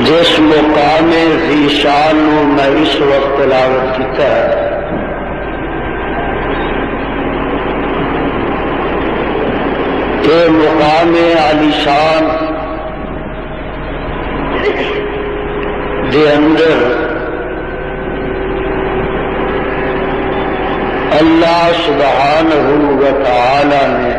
جس مقام ذیشان میں اس وقت تلاوت کیتا ہے کہ مقام عالی شان دے اندر اللہ سبحانہ و تعالی نے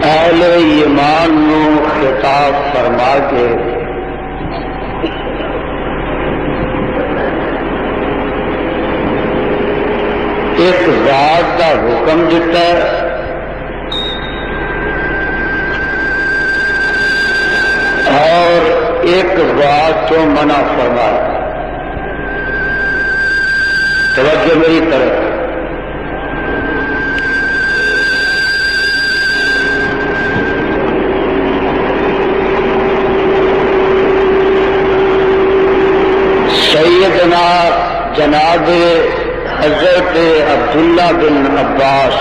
اہل ایمان نو خطاب فرما کے ایک ذات کا حکم دیتا ہے اور ایک ذات کو منع فرمایا. توجہ میری طرف. سیدنا جناب حضرت عبداللہ بن عباس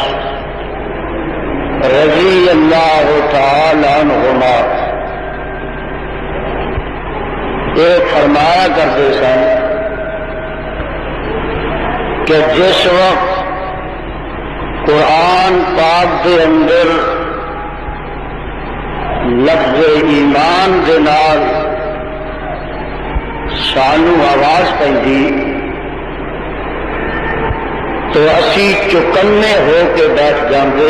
رضی اللہ تعالی عنہما یہ فرمایا کرتے سن کہ جس وقت قرآن پاک دے اندر لفظ ایمان دے نال سانو آواز پی تو اسی چکنے ہو کے بیٹھ جاندے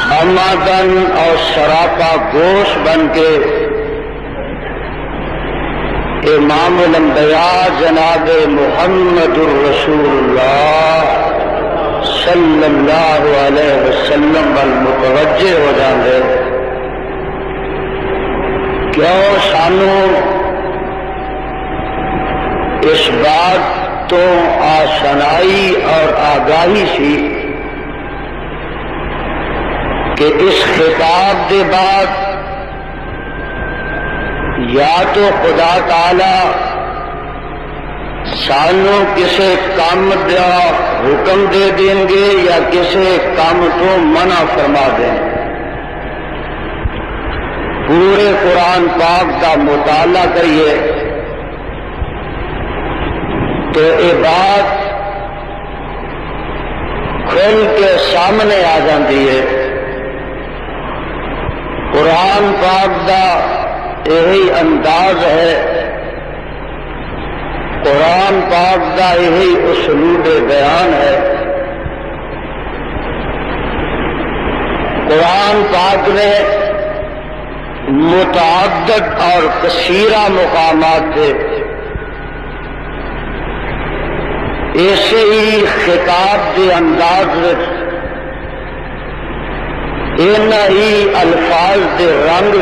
ہمادن اور سراپا گوش بن کے امام الانبیاء جناب محمد الرسول اللہ صلی اللہ علیہ وسلم متوجہ ہو جاندے. کیوں سانو اس بات تو آشنائی اور آگاہی سی کہ اس خطاب کے بعد یا تو خدا تعالی سانو کسی کام کا حکم دے دیں گے یا کسی کام تو منع فرما دیں گے. پورے قرآن پاک کا مطالعہ کریے تو یہ بات کھل کے سامنے آ جاتی ہے. قرآن پاک کا یہی انداز ہے, قرآن پاک کا یہی اسلوب بیان ہے. قرآن پاک نے متعدد اور کثیرہ مقامات تھے ایسے ہی خطاب کے انداز ان ہی الفاظ کے رنگ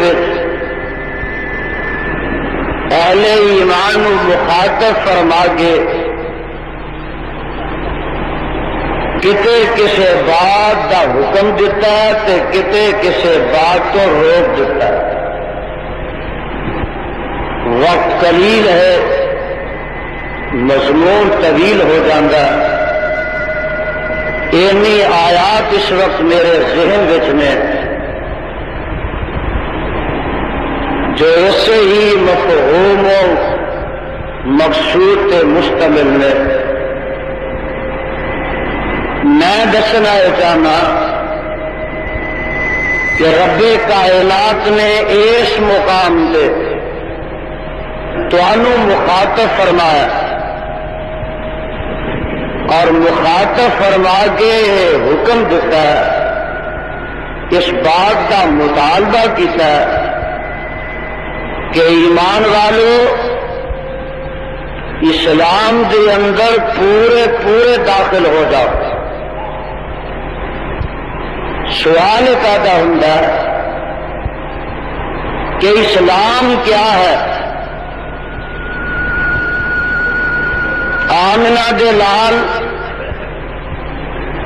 اہل ایمان مخاطب فرما کے کتے کسی بات کا حکم دیتا ہے تو کتے کسی بات کو روک دیتا ہے. وقت قلیل ہے, مضمون طویل ہو جاتا ہے. اینی آیات اس وقت میرے ذہن میں جو ایسے ہی مفہوم و مقصود تے مشتمل نے. میں دسنا چاہنا کہ رب کائنات نے اس مقام سے تانوں مخاطب فرمایا اور مخاطب فرما کے حکم دیتا ہے، اس بات کا مطالبہ کیا کہ ایمان والو اسلام کے اندر پورے داخل ہو جاؤ. سوال پیدا ہوتا ہے کہ اسلام کیا ہے؟ آمنہ دے لال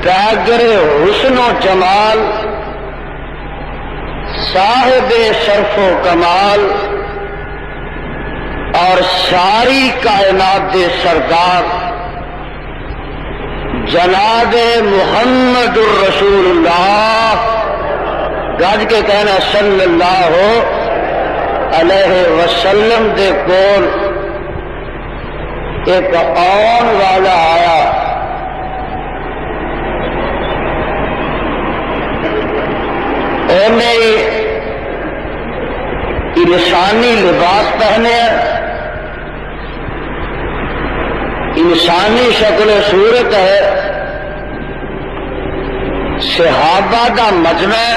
پیغر حسن و جمال صاحب شرف و کمال اور ساری کائنات دے سردار جناب محمد الرسول اللہ گج کے کہنا صلی اللہ علیہ وسلم دے کول ایک آن والا آیا. انہیں انسانی لباس پہنے، انسانی شکل و صورت ہے، صحابہ کا مجمع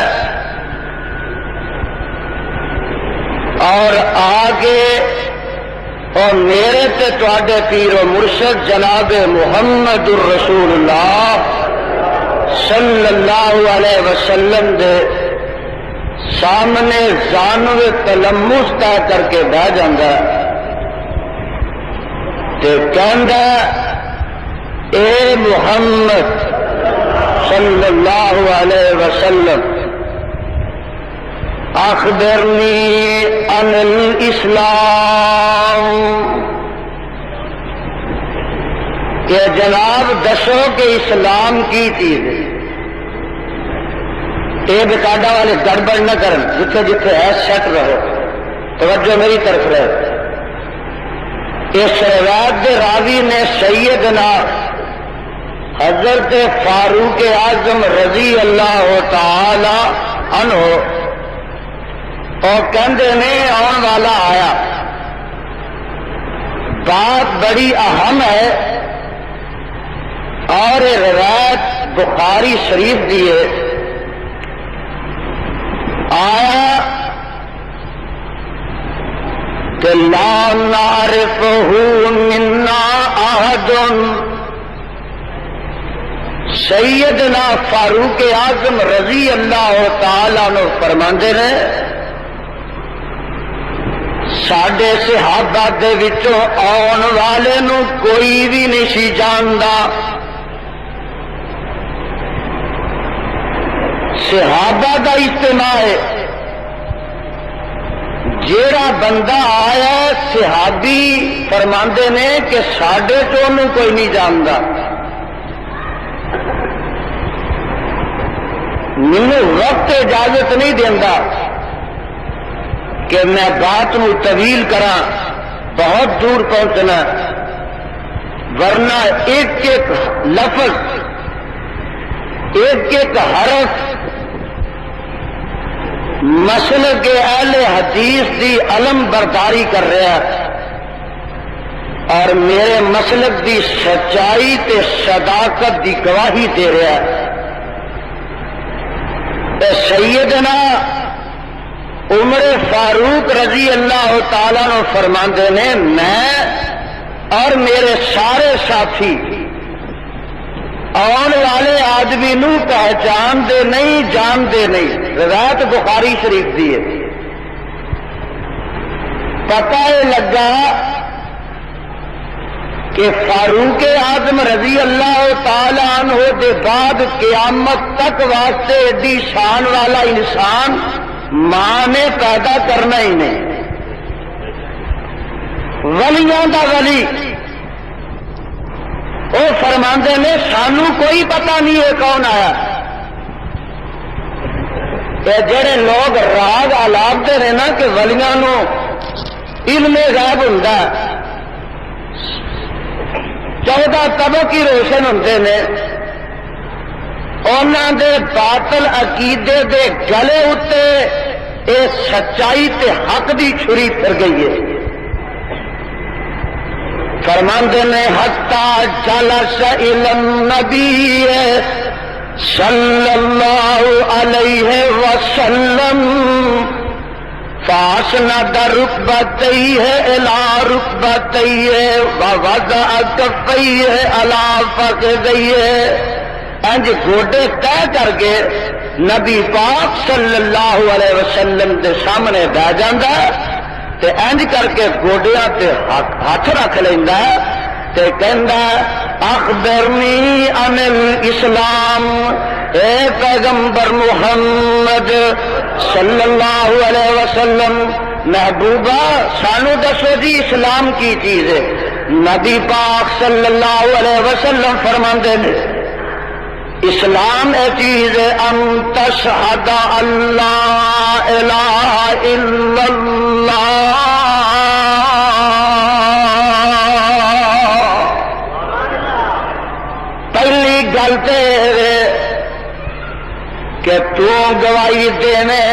اور آگے اور میرے تے تواڈے پیر و مرشد جناب محمد الرسول اللہ صلی اللہ علیہ وسلم دے سامنے زانو تلمس طے کر کے بہ جاندہ تے کہندا اے محمد صلی اللہ علیہ وسلم اخبرنی عن الاسلام، کہ جناب دسو کہ اسلام کی چیز ہے. یہ بکاڈا والے گڑبڑ نہ کرن، جتھے جتھے ہے سیٹ رہو، توجہ میری طرف رہے. اس روایت کے راوی نے سیدنا حضرت فاروق اعظم رضی اللہ تعالی عنہ اور کہندے نے آن والا آیا. بات بڑی اہم ہے اور یہ روایت بخاری شریف دی ہے. آیا کہ لا نعرفہ منا احد، سیدنا فاروق اعظم رضی اللہ تعالی عنہ فرماندے نے ساڈے صحابہ دے وچوں آن والے نو کوئی بھی نہیں سی جاندا. صحابہ دا اجتماع ہے، جیڑا بندہ آیا صحابی فرماندے نے کہ ساڈے تو انہوں کوئی نہیں جاندا. مینوں وقت اجازت نہیں دیندا کہ میں بات نو طویل کراں، بہت دور پہنچنا، ورنہ ایک ایک لفظ ایک ایک حرف مسلک کے اہل حدیث دی علم برداری کر رہا ہے اور میرے مسلک دی سچائی تے صداقت دی گواہی دے رہا ہے. سیدنا عمر فاروق رضی اللہ تعالیٰ عنہ فرماندے نے میں اور میرے سارے ساتھی آن والے آدمی نو پہچان دے نہیں، جان دے نہیں. روایت بخاری شریف دی ہے. پتہ لگا کہ فاروق اعظم رضی اللہ تعالی عنہ دے بعد قیامت تک واسطے ایڈی شان والا انسان ماں نے پیدا کرنا ہی نہیں. ولیاں دا ولی وہ فرماندے نے سانو کوئی پتہ نہیں ہے کون آیا. جڑے لوگ راگ آلابتے رہے نا کہ ولیاں نو علم غیب ہوندا، 14 طبق ہی روشن ہوتے ہیں، انہاں دے باطل عقیدے دے گلے اتے اے سچائی تے حق دی چھری پھر گئی ہے۔ فرماندے نے حتی جلس الی النبی صلی اللہ علیہ وسلم فاسند رکبتیہ الی رکبتیہ ووضع کفیہ الی فخذیہ، انج گوڈے طے کر کے نبی پاک صلی اللہ علیہ وسلم دے سامنے بہ جاندا تے انج کر کے گوڈیاں تے ہاتھ رکھ لیندا تے کہندا اخبرنی عن الاسلام، اے پیغمبر محمد صلی اللہ علیہ وسلم محبوبہ سانو دسو جی اسلام کی چیز ہے۔ نبی پاک صلی اللہ علیہ وسلم فرماندے نے اسلام اے چیز ہے ان تشہد اللہ الہ الا اللہ، پہلی گل تے کہ تو گواہی دینے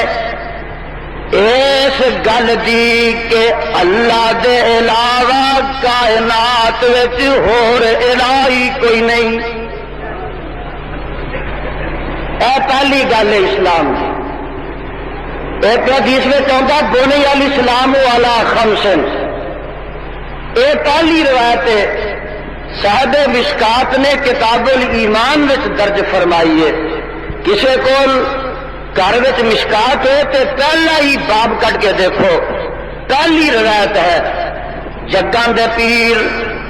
اس گل دی کہ اللہ دے علاوہ کائنات وچ ہور الہی کوئی نہیں، اے پہلی گل ہے اسلام کی۔ ایک حدیث میں کہتا بنی الاسلام علی خمس، اے پہلی روایت ہے صاحب مشکات نے کتاب الایمان وچ درج فرمائی ہے۔ کسی کول گھر وچ مشکات ہے تو پہلا ہی باب کٹ کے دیکھو، پہلی روایت ہے جگاں دے پیر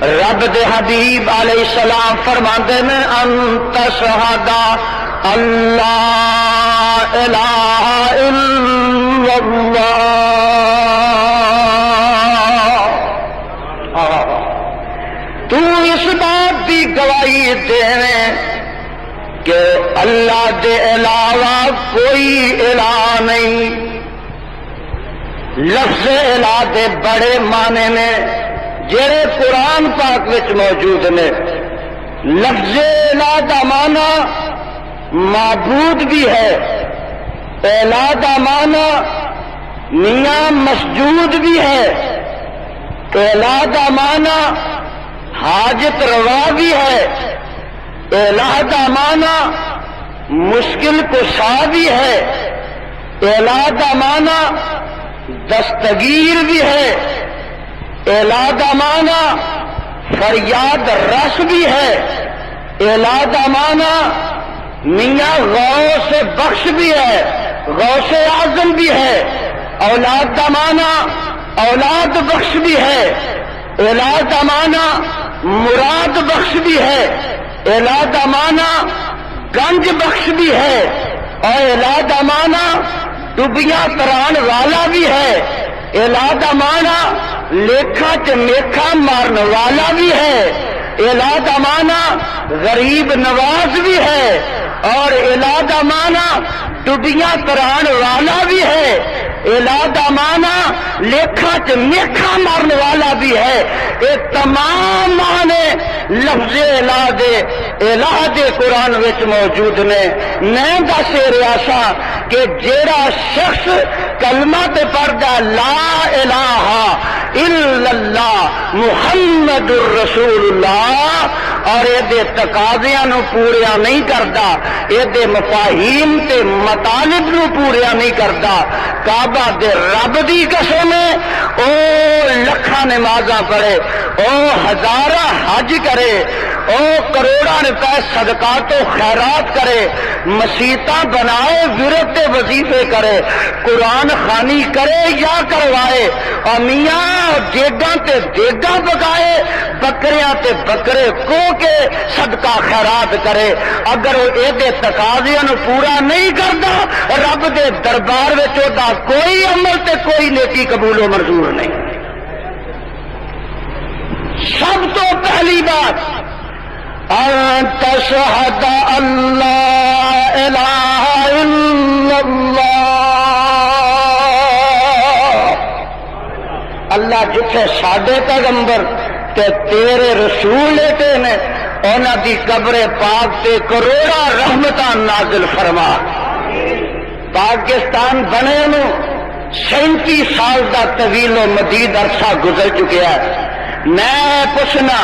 رب دے حبیب علیہ السلام فرماندے نے انت شہادہ اللہ الہ الا اللہ، تو اس بات کی گواہی دینے کہ اللہ دے علاوہ کوئی الہ نہیں۔ لفظ الہ دے بڑے معنی نے جڑے قرآن پاک وچ موجود نے۔ لفظ الہ دا معنی معبود بھی ہے، الہ دا معنی میاں مسجود بھی ہے، الہ دا معنی حاجت روا بھی ہے، الہ دا معنی مشکل کشا بھی ہے، الہ دا معنی دستگیر بھی ہے، الہ دا معنی فریاد رس بھی ہے، الہ دا معنی میاں غوث بخش بھی ہے، غوث اعظم بھی ہے، اولاد دا معنی اولاد بخش بھی ہے، الہ دا معنی مراد بخش بھی ہے، الہ دا معنی گنج بخش بھی ہے، اور الہ دا معنی ڈبیاں تران والا بھی ہے، الہ دا معنی لیکھا چ میکھا مارن والا بھی ہے، الہ دا معنی غریب نواز بھی ہے، اور الہ دا معنی ڈبیاں تران والا بھی ہے، الہ دا معنی لیکھا چ میکھا مارن والا بھی ہے۔ یہ تمام معنی لفظ الہ دے قرآن وچ موجود نے۔ میں دس ریاسا کہ جیڑا شخص کلمہ تے پڑھدا لا الہ الا اللہ محمد الرسول اللہ اور یہ تقاضیاں نو پوریا نہیں کردا، یہ مفاہیم تے مطالب نو پوریا نہیں کردا، کعبہ دے رب دی قسم ہے او لکھاں نمازاں پڑھے، او ہزاراں حج کرے، او کروڑاں روپے صدقات و خیرات کرے، مسیتاں بنائے، ورد وظیفے کرے، قرآن خوانی کرے یا کروائے، اور میاں دیگاں تے دیگاں پکائے، بکریاں تے بکرے کو کے صدقہ خیرات کرے، اگر وہ یہ تقاضیاں نو پورا نہیں کرتا رب دے دربار وچ دا کوئی عمل تے کوئی نیکی قبول و منظور نہیں۔ سب تو پہلی بات ان تشہد اللہ الہ الا اللہ، اللہ جتھے ساڈے پیغمبر تے تیرے رسول لیٹے نے انہاں دی قبر پاک تے کروڑا رحمتاں نازل فرما۔ پاکستان بنے نو 37 سال دا طویل و مدید عرصہ گزر چکیا ہے۔ میں پوچھنا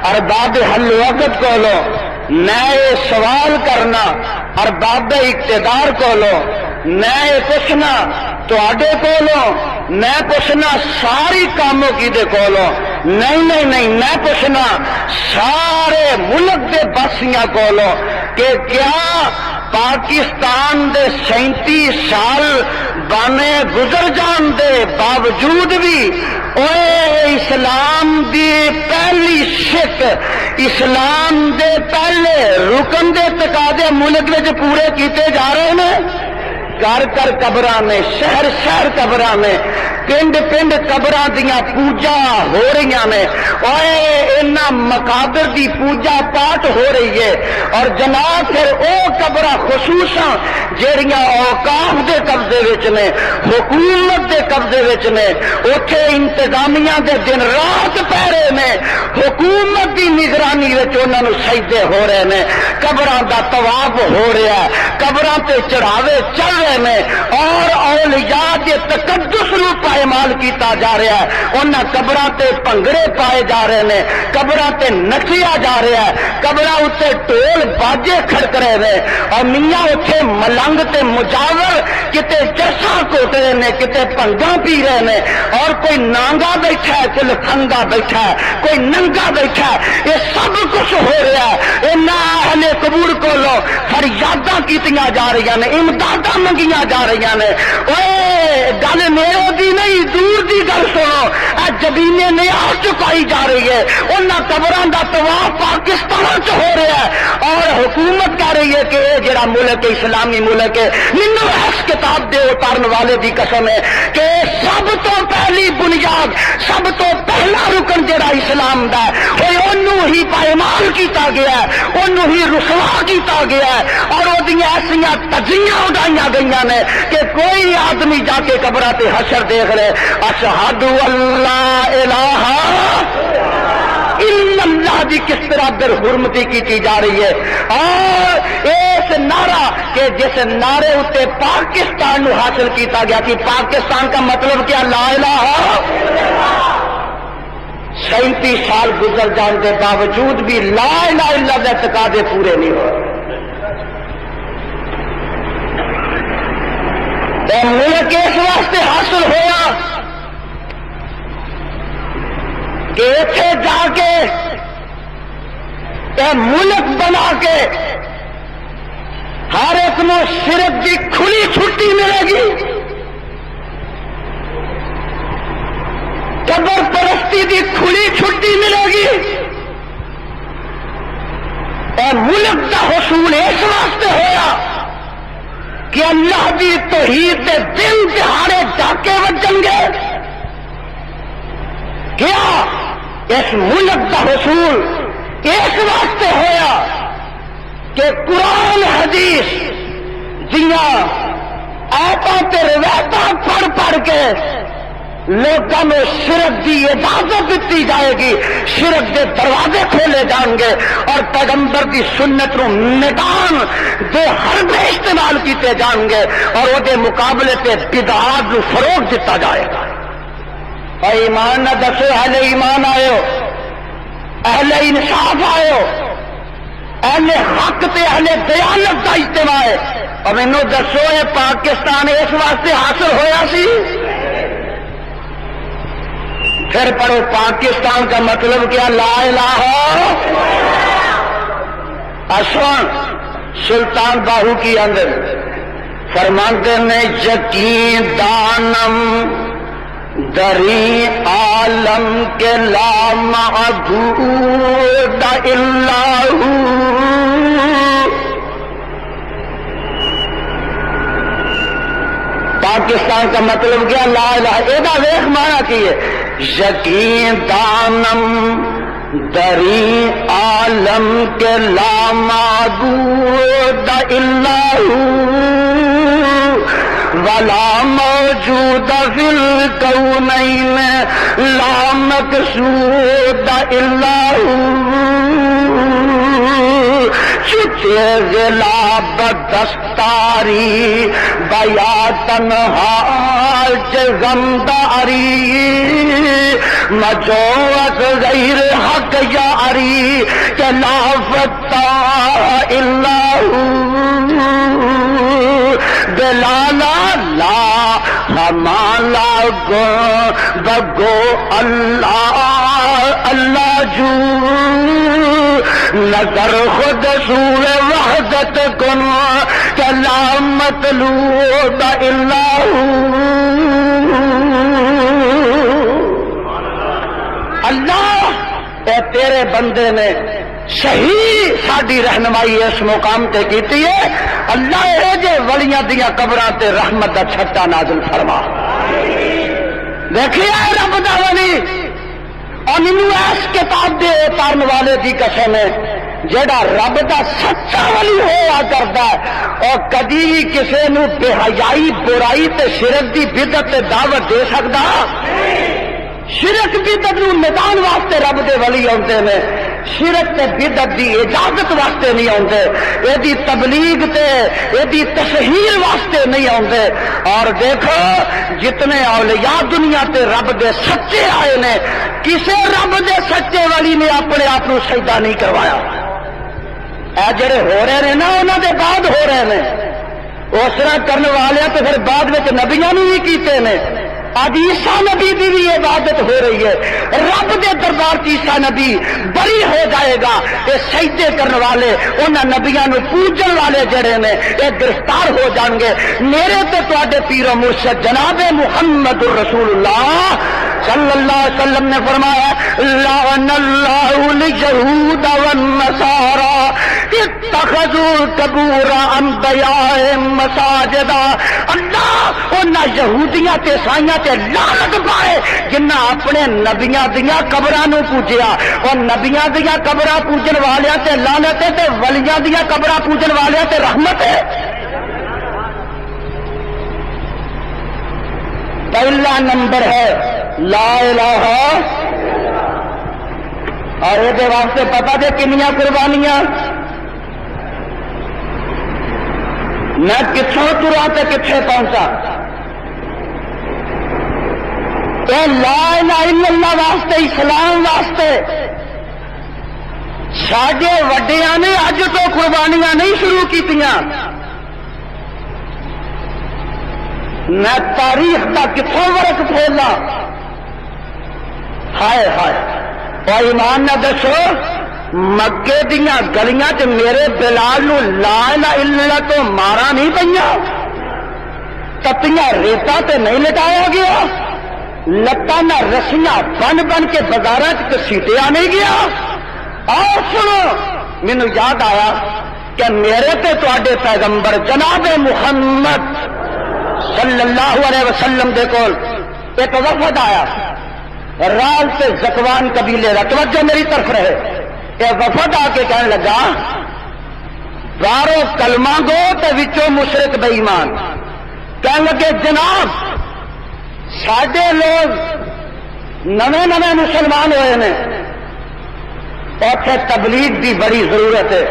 ارباب حل وقت کو لو، میں یہ سوال کرنا ارباب اقتدار کو لو، میں یہ پوچھنا تواڈے کولوں، میں پوچھنا ساری کاموں کی دے کولوں، نہیں میں پوچھنا سارے ملک دے باسیاں کولوں کہ کیا پاکستان دے 37 سال بانے گزر جان دے باوجود بھی اوے اسلام دی پہلی شک، اسلام دے پہلے رکن دے تقاضے ملک وچ پورے کیتے جا رہے ہیں؟ گھر گھر قبراں نے، شہر شہر قبراں نے، پنڈ پنڈ قبراں دیاں پوجا ہو رہی نے، اوے انہاں مقابر دی پوجا پاٹ ہو رہی ہے، اور جناب پھر او قبراں خصوصاً جہڑیاں اوقاف دے قبضے وچ نے، حکومت دے قبضے وچ نے، اوتھے انتظامیہ دے دن رات پہرے نے، حکومت دی نگرانی وچ انہاں نوں سجدے ہو رہے نے، قبراں دا طواف ہو رہا ہے، قبراں تے چڑھاوے چل رہے نے، اور اولیاء دے تقدس نوں پائمال کیتا جا رہا ہے، انہاں قبراں تے بھنگڑے پائے جا رہے نے، قبراں تے نچیا جا رہا ہے، قبراں اتے ٹول باجے کھڑک رہے نے، اور میاں اتنے ملنگ تے مجاور کتے جرسا کوٹ رہے نے، کتے پنگا پی رہے نے، اور کوئی نانگا بیٹھا ہے، کوئی لکھنگا بیٹھا ہے، کوئی ننگا بیٹھا ہے، یہ سب کچھ ہو رہا ہے۔ انہاں اہل قبور کولوں فریاداں کیتیاں جا رہی نے، امداداں منگیاں جا رہی نے۔ اوے گل میرے دی نہیں، دور دی گل سنو، اے جبینے نیاز چکائی جا رہی ہے، انہاں قبراں دا طواف پاکستان چ ہو رہا ہے، اور حکومت کہہ رہی ہے کہ یہ جڑا ملک اسلامی ملک ہے، مینوں اس کتاب دے اتارن والے دی قسم ہے کہ سب تو پہلی بنیاد، سب تو پہلا رکن جڑا اسلام دا ہے، وہ انہوں ہی پائمال کیتا گیا ہے، انہوں ہی رسوا کیتا گیا ہے، اور وہ ایسیاں تجزیاں اڑائیاں گئیاں نے کہ کوئی آدمی جا کے قبراں تے حشر دیکھ لے، اشہد اللہ الہ الا اللہ دی کس طرح در حرمتی کی جا رہی ہے، اور اس نعرہ کہ جس نعرے اتے پاکستان نو حاصل کیتا گیا کہ پاکستان کا مطلب کیا، لا الہ، 37 سال گزر جان کے باوجود بھی لا الہ الا اللہ کے تقاضے پورے نہیں ہو رہے۔ ملک اس واسطے حاصل ہوا کہ اتنے جا کے ملک بنا کے ہر ایک نو صرف کی کھلی چھٹی ملے گی، قبر پرستی کی کھلی چھٹی ملے گی، اور ملک کا حصول اس واسطے ہوا کہ اللہ دی توحید دے دن دہاڑے ڈاکے وجن گے۔ کیا اس ملک کا حصول اس واسطے ہویا کہ قرآن حدیث دیاں آیاتاں تے روایتاں پڑھ پڑھ کے لوگوں میں شرک کی اجازت دیتی جائے گی، شرک کے دروازے کھولے جان گے، اور پیغمبر کی سنت نو میدان دے ہر میں استعمال کیتے جان گے، اور وہ مقابلے تے بدعات نو فروغ دیتا جائے گا۔ اور ایمان نہ دسو، اہل ایمان آئے ہو، اہل انصاف آئے ہو، اہل حق تے اہل دیانت کا اجتماع ہے، اور مینوں دسو یہ پاکستان اس واسطے حاصل ہویا سی؟ پھر پڑھو پاکستان کا مطلب کیا، لا الہ۔ اسوان سلطان باہو کی اندر فرماتے نے، یقین دانم دری عالم کے لا معبود الا ہو، پاکستان کا مطلب کیا، لا الہ۔ ایدا ویخ مانا کی ہے، یقین دانم دری عالم کے لا معبود الا ہو، ولا موجود فی الکونین لا مقصود الا چچے ضلع بدستاری بیا تنہا غمداری مجوز غیر حق یاری کہ لا فتح الا دلالا لا ہمالا گو بگو اللہ اللہ جو نظر خود سور وحدت کن کہ لا مطلوب الا اللہ اے تیرے بندے نے صحیح ساری رہنمائی اس مقام تے کیتی ہے. اللہ اے جے ولیاں دیاں قبراں تے رحمت دا چھٹا نازل فرما. دیکھیے رب دا ولی اور مینوں اس کتاب دے اتارن والے دی قسم ہے جیڑا رب دا سچا ولی ہوا کردا ہے اور کدی کسے نو بے حیائی برائی تے شرک دی بدعت تے دعوت دے سکدا. شرک بدعت نو میدان واسطے رب دے ولی آندے نے, شرک تے بدعت دی اجازت واسطے نہیں آندے, ایدی تبلیغ تے ایدی تشہیر واسطے نہیں آندے. اور دیکھو جتنے اولیاء دنیا تے رب دے سچے آئے نے کسے رب دے سچے ولی نے اپنے آپ کو سجدہ نہیں کروایا. اے جڑے ہو رہے ہیں نا انہاں دے بعد ہو رہے ہیں, اس طرح کرنے والے تو پھر بعد میں نبیاں نے بھی کیتے نے. آج عیسیٰ نبی کی بھی عبادت ہو رہی ہے. رب دے دربار کی عیسیٰ نبی بری ہو جائے گا. یہ سجدے کرنے والے انہاں نبیاں نو پوجن والے جڑے نے یہ گرفتار ہو جان گے. میرے تے تواڈے پیر و مرشد جناب محمد رسول اللہ صلی اللہ علیہ وسلم نے فرمایا لعن اللہ الیہود والنصارى اتخذوا قبور انبیاء مساجدا. اللہ انہاں یہودیاں تے عیسائیاں تے لعنت پائے جنہاں اپنے نبیاں دیاں قبراں نو پوجیا. اور نبیاں دیاں قبراں پوجن والیاں تے لعنت ہے تے ولیاں دیاں قبراں پوجن والیاں تے رحمت ہے. پہلا نمبر ہے لا الہ, اور یہ واسطے پتا دے کنیاں قربانیاں میں کتوں ترا تے کتنے پہنچا. اے لا الہ الا اللہ واسطے اسلام واسطے ساڈے وڈیاں نے اج تو قربانیاں نہیں شروع کیتیاں. میں تاریخ کا کتوں ورق کھولا. ہائے ہائے اور ایمان نہ دسو مکے دیاں گلیاں تے میرے بلال نو لا الہ الا اللہ تو مارا نہیں پئیاں, تتیاں ریتا تے نہیں لٹایا گیا, لتاں نہ رسیاں بن بن کے بازاراں چ گھسیٹیا نہیں گیا. اور سنو مینوں یاد آیا کہ میرے تے تواڈے پیغمبر جناب محمد صلی اللہ علیہ وسلم دے کول ایک وفد آیا رال سے زکوان قبیلے کا. توجہ میری طرف رہے. یہ وفد آ کے کہنے لگا بارو کلمہ گو تے وچوں مشرک بے ایمان. کہنے لگے جناب ساڈے لوگ نویں نویں مسلمان ہوئے نے, اوتھے تبلیغ دی بڑی ضرورت ہے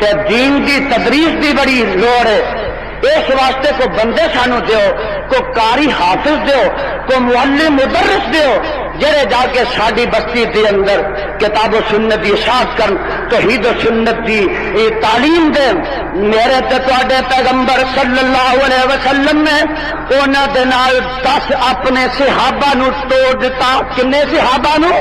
تے دین دی تدریس دی بڑی لوڑ ہے. اس واسطے کو بندے سانو دیو, کو قاری حافظ دیو, کو معلم مدرس دیو جڑے جا کے ساری بستی دے اندر کتاب و سنت کی اشاعت کرن, توحید و سنت کی تعلیم دین. میرے تے تواڈے پیغمبر صلی اللہ علیہ وسلم نے انہاں دے نال 10 اپنے صحابہ نو توڑ دتا. کنے صحابہ نو؟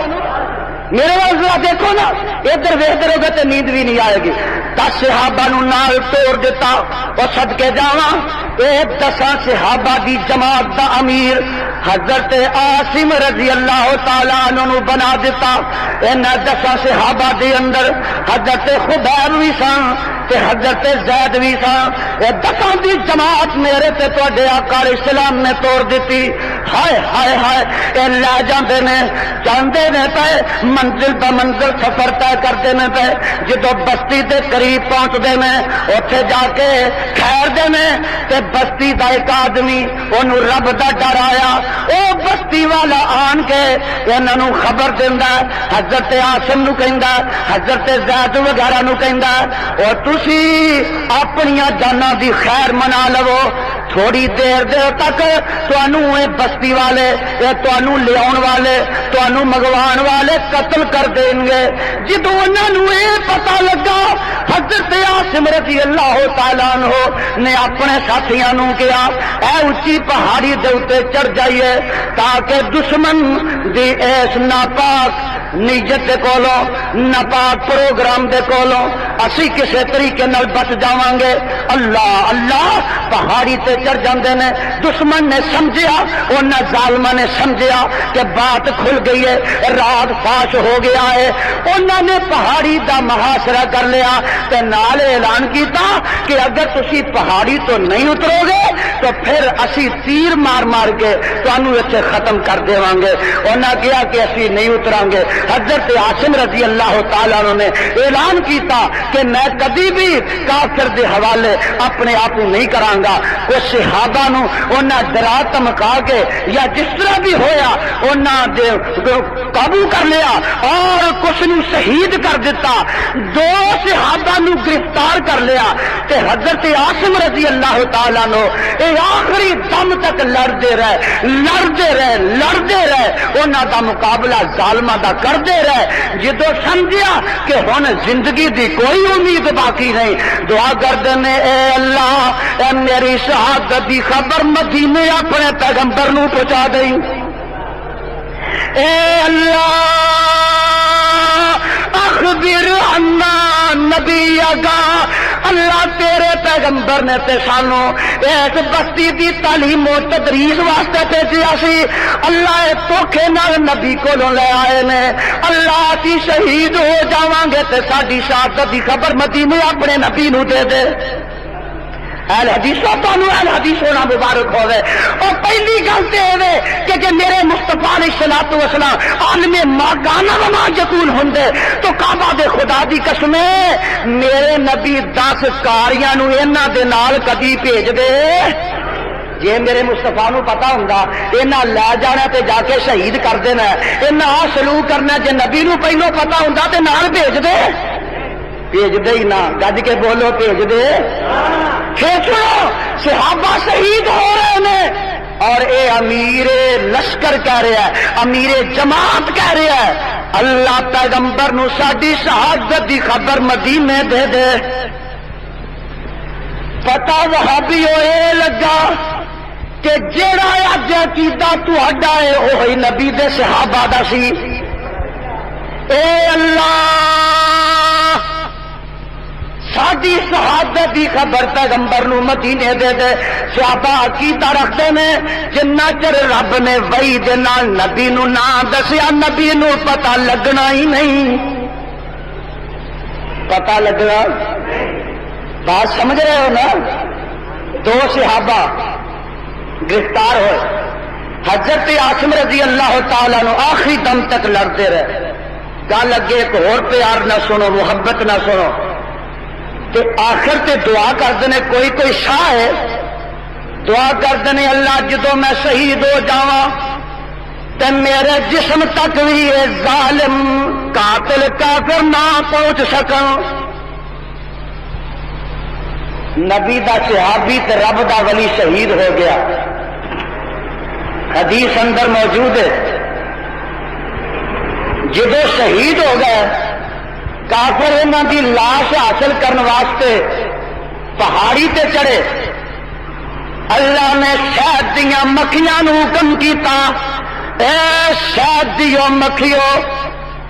میرے واسطے دیکھو نا ادھر ویکھتے رہو گے تو نیند بھی نہیں آئے گی. 10 صحابہ نو نال توڑ دیتا. اور صدقے جاواں اے 10 صحابہ دی جماعت دا امیر حضرت عاصم رضی اللہ تعالی عنہ نو بنا دیتا. انہاں 10 صحابہ دے اندر حضرت خبیب بھی سن تے حضرت زید بھی سن. اے 10 دی جماعت میرے تے تواڈے آقا علیہ السلام نے توڑ دیتی. ہائے ہائے ہائے اے لے جاندے نے جاندے نے پے منزل پہ منزل سفر طے کرتے نے پے جدو بستی دے قریب پہنچتے ہیں اوتھے جا کے ٹھہر دے نے تے بستی دا ایک آدمی انہوں رب دا ڈر آیا او بستی والا آن کے انہاں نوں خبر دیندا حضرت عاصم نوں کہندا حضرت زید وغیرہ نوں کہندا او تسی اپنی جاناں دی خیر منا لو تھوڑی دیر دے تک تانوں اے بستی والے اے تانوں لیاون والے تانوں مگوان والے قتل کر دیں گے جدوں انہاں نوں اے پتہ لگا حضرت عاصم رضی اللہ تعالیٰ عنہ نے اپنے ساتھیاں نوں کہا اے اونچی پہاڑی دے اوتے چڑھ جائیے تاکہ دشمن دی اس ناپاک نیت دے کولوں ناپاک پروگرام دے کولوں اسی کسے طریقے نال بچ جاواں گے اللہ اللہ پہاڑی تے چڑھ جاندے نے دشمن نے سمجھیا انہاں ظالماں نے سمجھیا کہ بات کھل گئی ہے رات فاش ہو گیا ہے انہاں نے پہاڑی دا محاصرہ کر لیا تے نال اعلان کیتا کہ اگر تسی پہاڑی تو نہیں اترو گے تو پھر اسی تیر مار مار کے تانوں ایتھے ختم کر دیواں گے انہاں کہا کہ اسی نہیں اتراں گے حضرت عاصم رضی اللہ تعالیٰ عنہ نے اعلان کیتا کہ میں کبھی بھی کافر دے حوالے اپنے آپ کو نہیں کراں گا کچھ صحابہ نو انہاں ڈرا دھمکا کے یا جس طرح بھی ہویا انہاں دے قابو کر لیا اور کچھ نو شہید کر دیتا دو صحابہ نو گرفتار کر لیا تے حضرت عاصم رضی اللہ تعالیٰ عنہ اے آخری دم تک لڑتے رہے انہاں دا مقابلہ ظالماں دا کرتے رہے جدو سمجھیا کہ ہن زندگی دی کوئی امید باقی نہیں دعا کردے نے اے اللہ اے میری شہادت دی خبر مدینے اپنے پیغمبر نو پہنچا دئی اے اللہ اخبر عنا نبی اگا اللہ تیرے پیغمبر نے تے سانو اس بستی دی تعلیم و تدریس واسطے بھیجیا سی اللہ اے دھوکھے نال نبی کولوں لے آئے نے اللہ اسی شہید ہو جاواں گے تے ساڈی شہادت دی خبر مدینے اپنے نبی نو دے دے اہل حدیثوں تانوں اہل حدیث ہونا مبارک ہوے اور پہلی گل تے اے کہ جے میرے مصطفیٰ علیہ الصلوۃ والسلام عالم ماگانا وما یکون ہوندے تو کعبہ دے خدا دی قسم میرے نبی 10 کاریاں نو انہاں دے نال کدی بھیج دے جے میرے مصطفیٰ نو پتا ہوندا انہاں لے جانا تے جا کے شہید کر دینا انہاں آ سلوک کرنا جے نبی نو پہلو پتا ہوندا تے نال بھیج دے ہی نہ گج کے بولو بھیج دے کھیچو صحابہ شہید ہو رہے ہیں اور اے امیر لشکر کہہ رہا ہے امیر جماعت کہہ رہا ہے اللہ پیغمبر نو ساڈی شہادت دی خبر مدینے دے دے پتہ وہابی ہوئے لگا کہ جیڑا اج عقیدہ تہاڈا ہے وہی نبی دے صحابہ دا سی اے اللہ ساڈی شہادت دی خبر پیغمبر نو مدینے دے دے صحابہ عقیدہ رکھتے ہیں جنہ چر رب نے وحی دے نال نبی نو نہ دسیا نبی نو پتہ لگنا ہی نہیں پتہ لگنا بات سمجھ رہے ہو نا 2 صحابہ گرفتار ہوئے حضرت عاصم رضی اللہ تعالیٰ نو آخری دم تک لڑتے رہے گل اگے ایک اور پیار نہ سنو محبت نہ سنو تو آخر تے دعا کرتے ہیں کوئی شاہ ہے دعا کرتے ہیں اللہ جدو میں شہید ہو جاواں تے میرے جسم تک بھی ظالم قاتل کافر نہ پہنچ سکن نبی دا صحابی تے رب دا ولی شہید ہو گیا حدیث اندر موجود ہے جدو شہید ہو گئے کافر انہاں دی لاش حاصل کرنے واسطے پہاڑی تے چڑھے اللہ نے شہد دیاں مکھیاں نو حکم کیتا اے شہد دیو مکھیو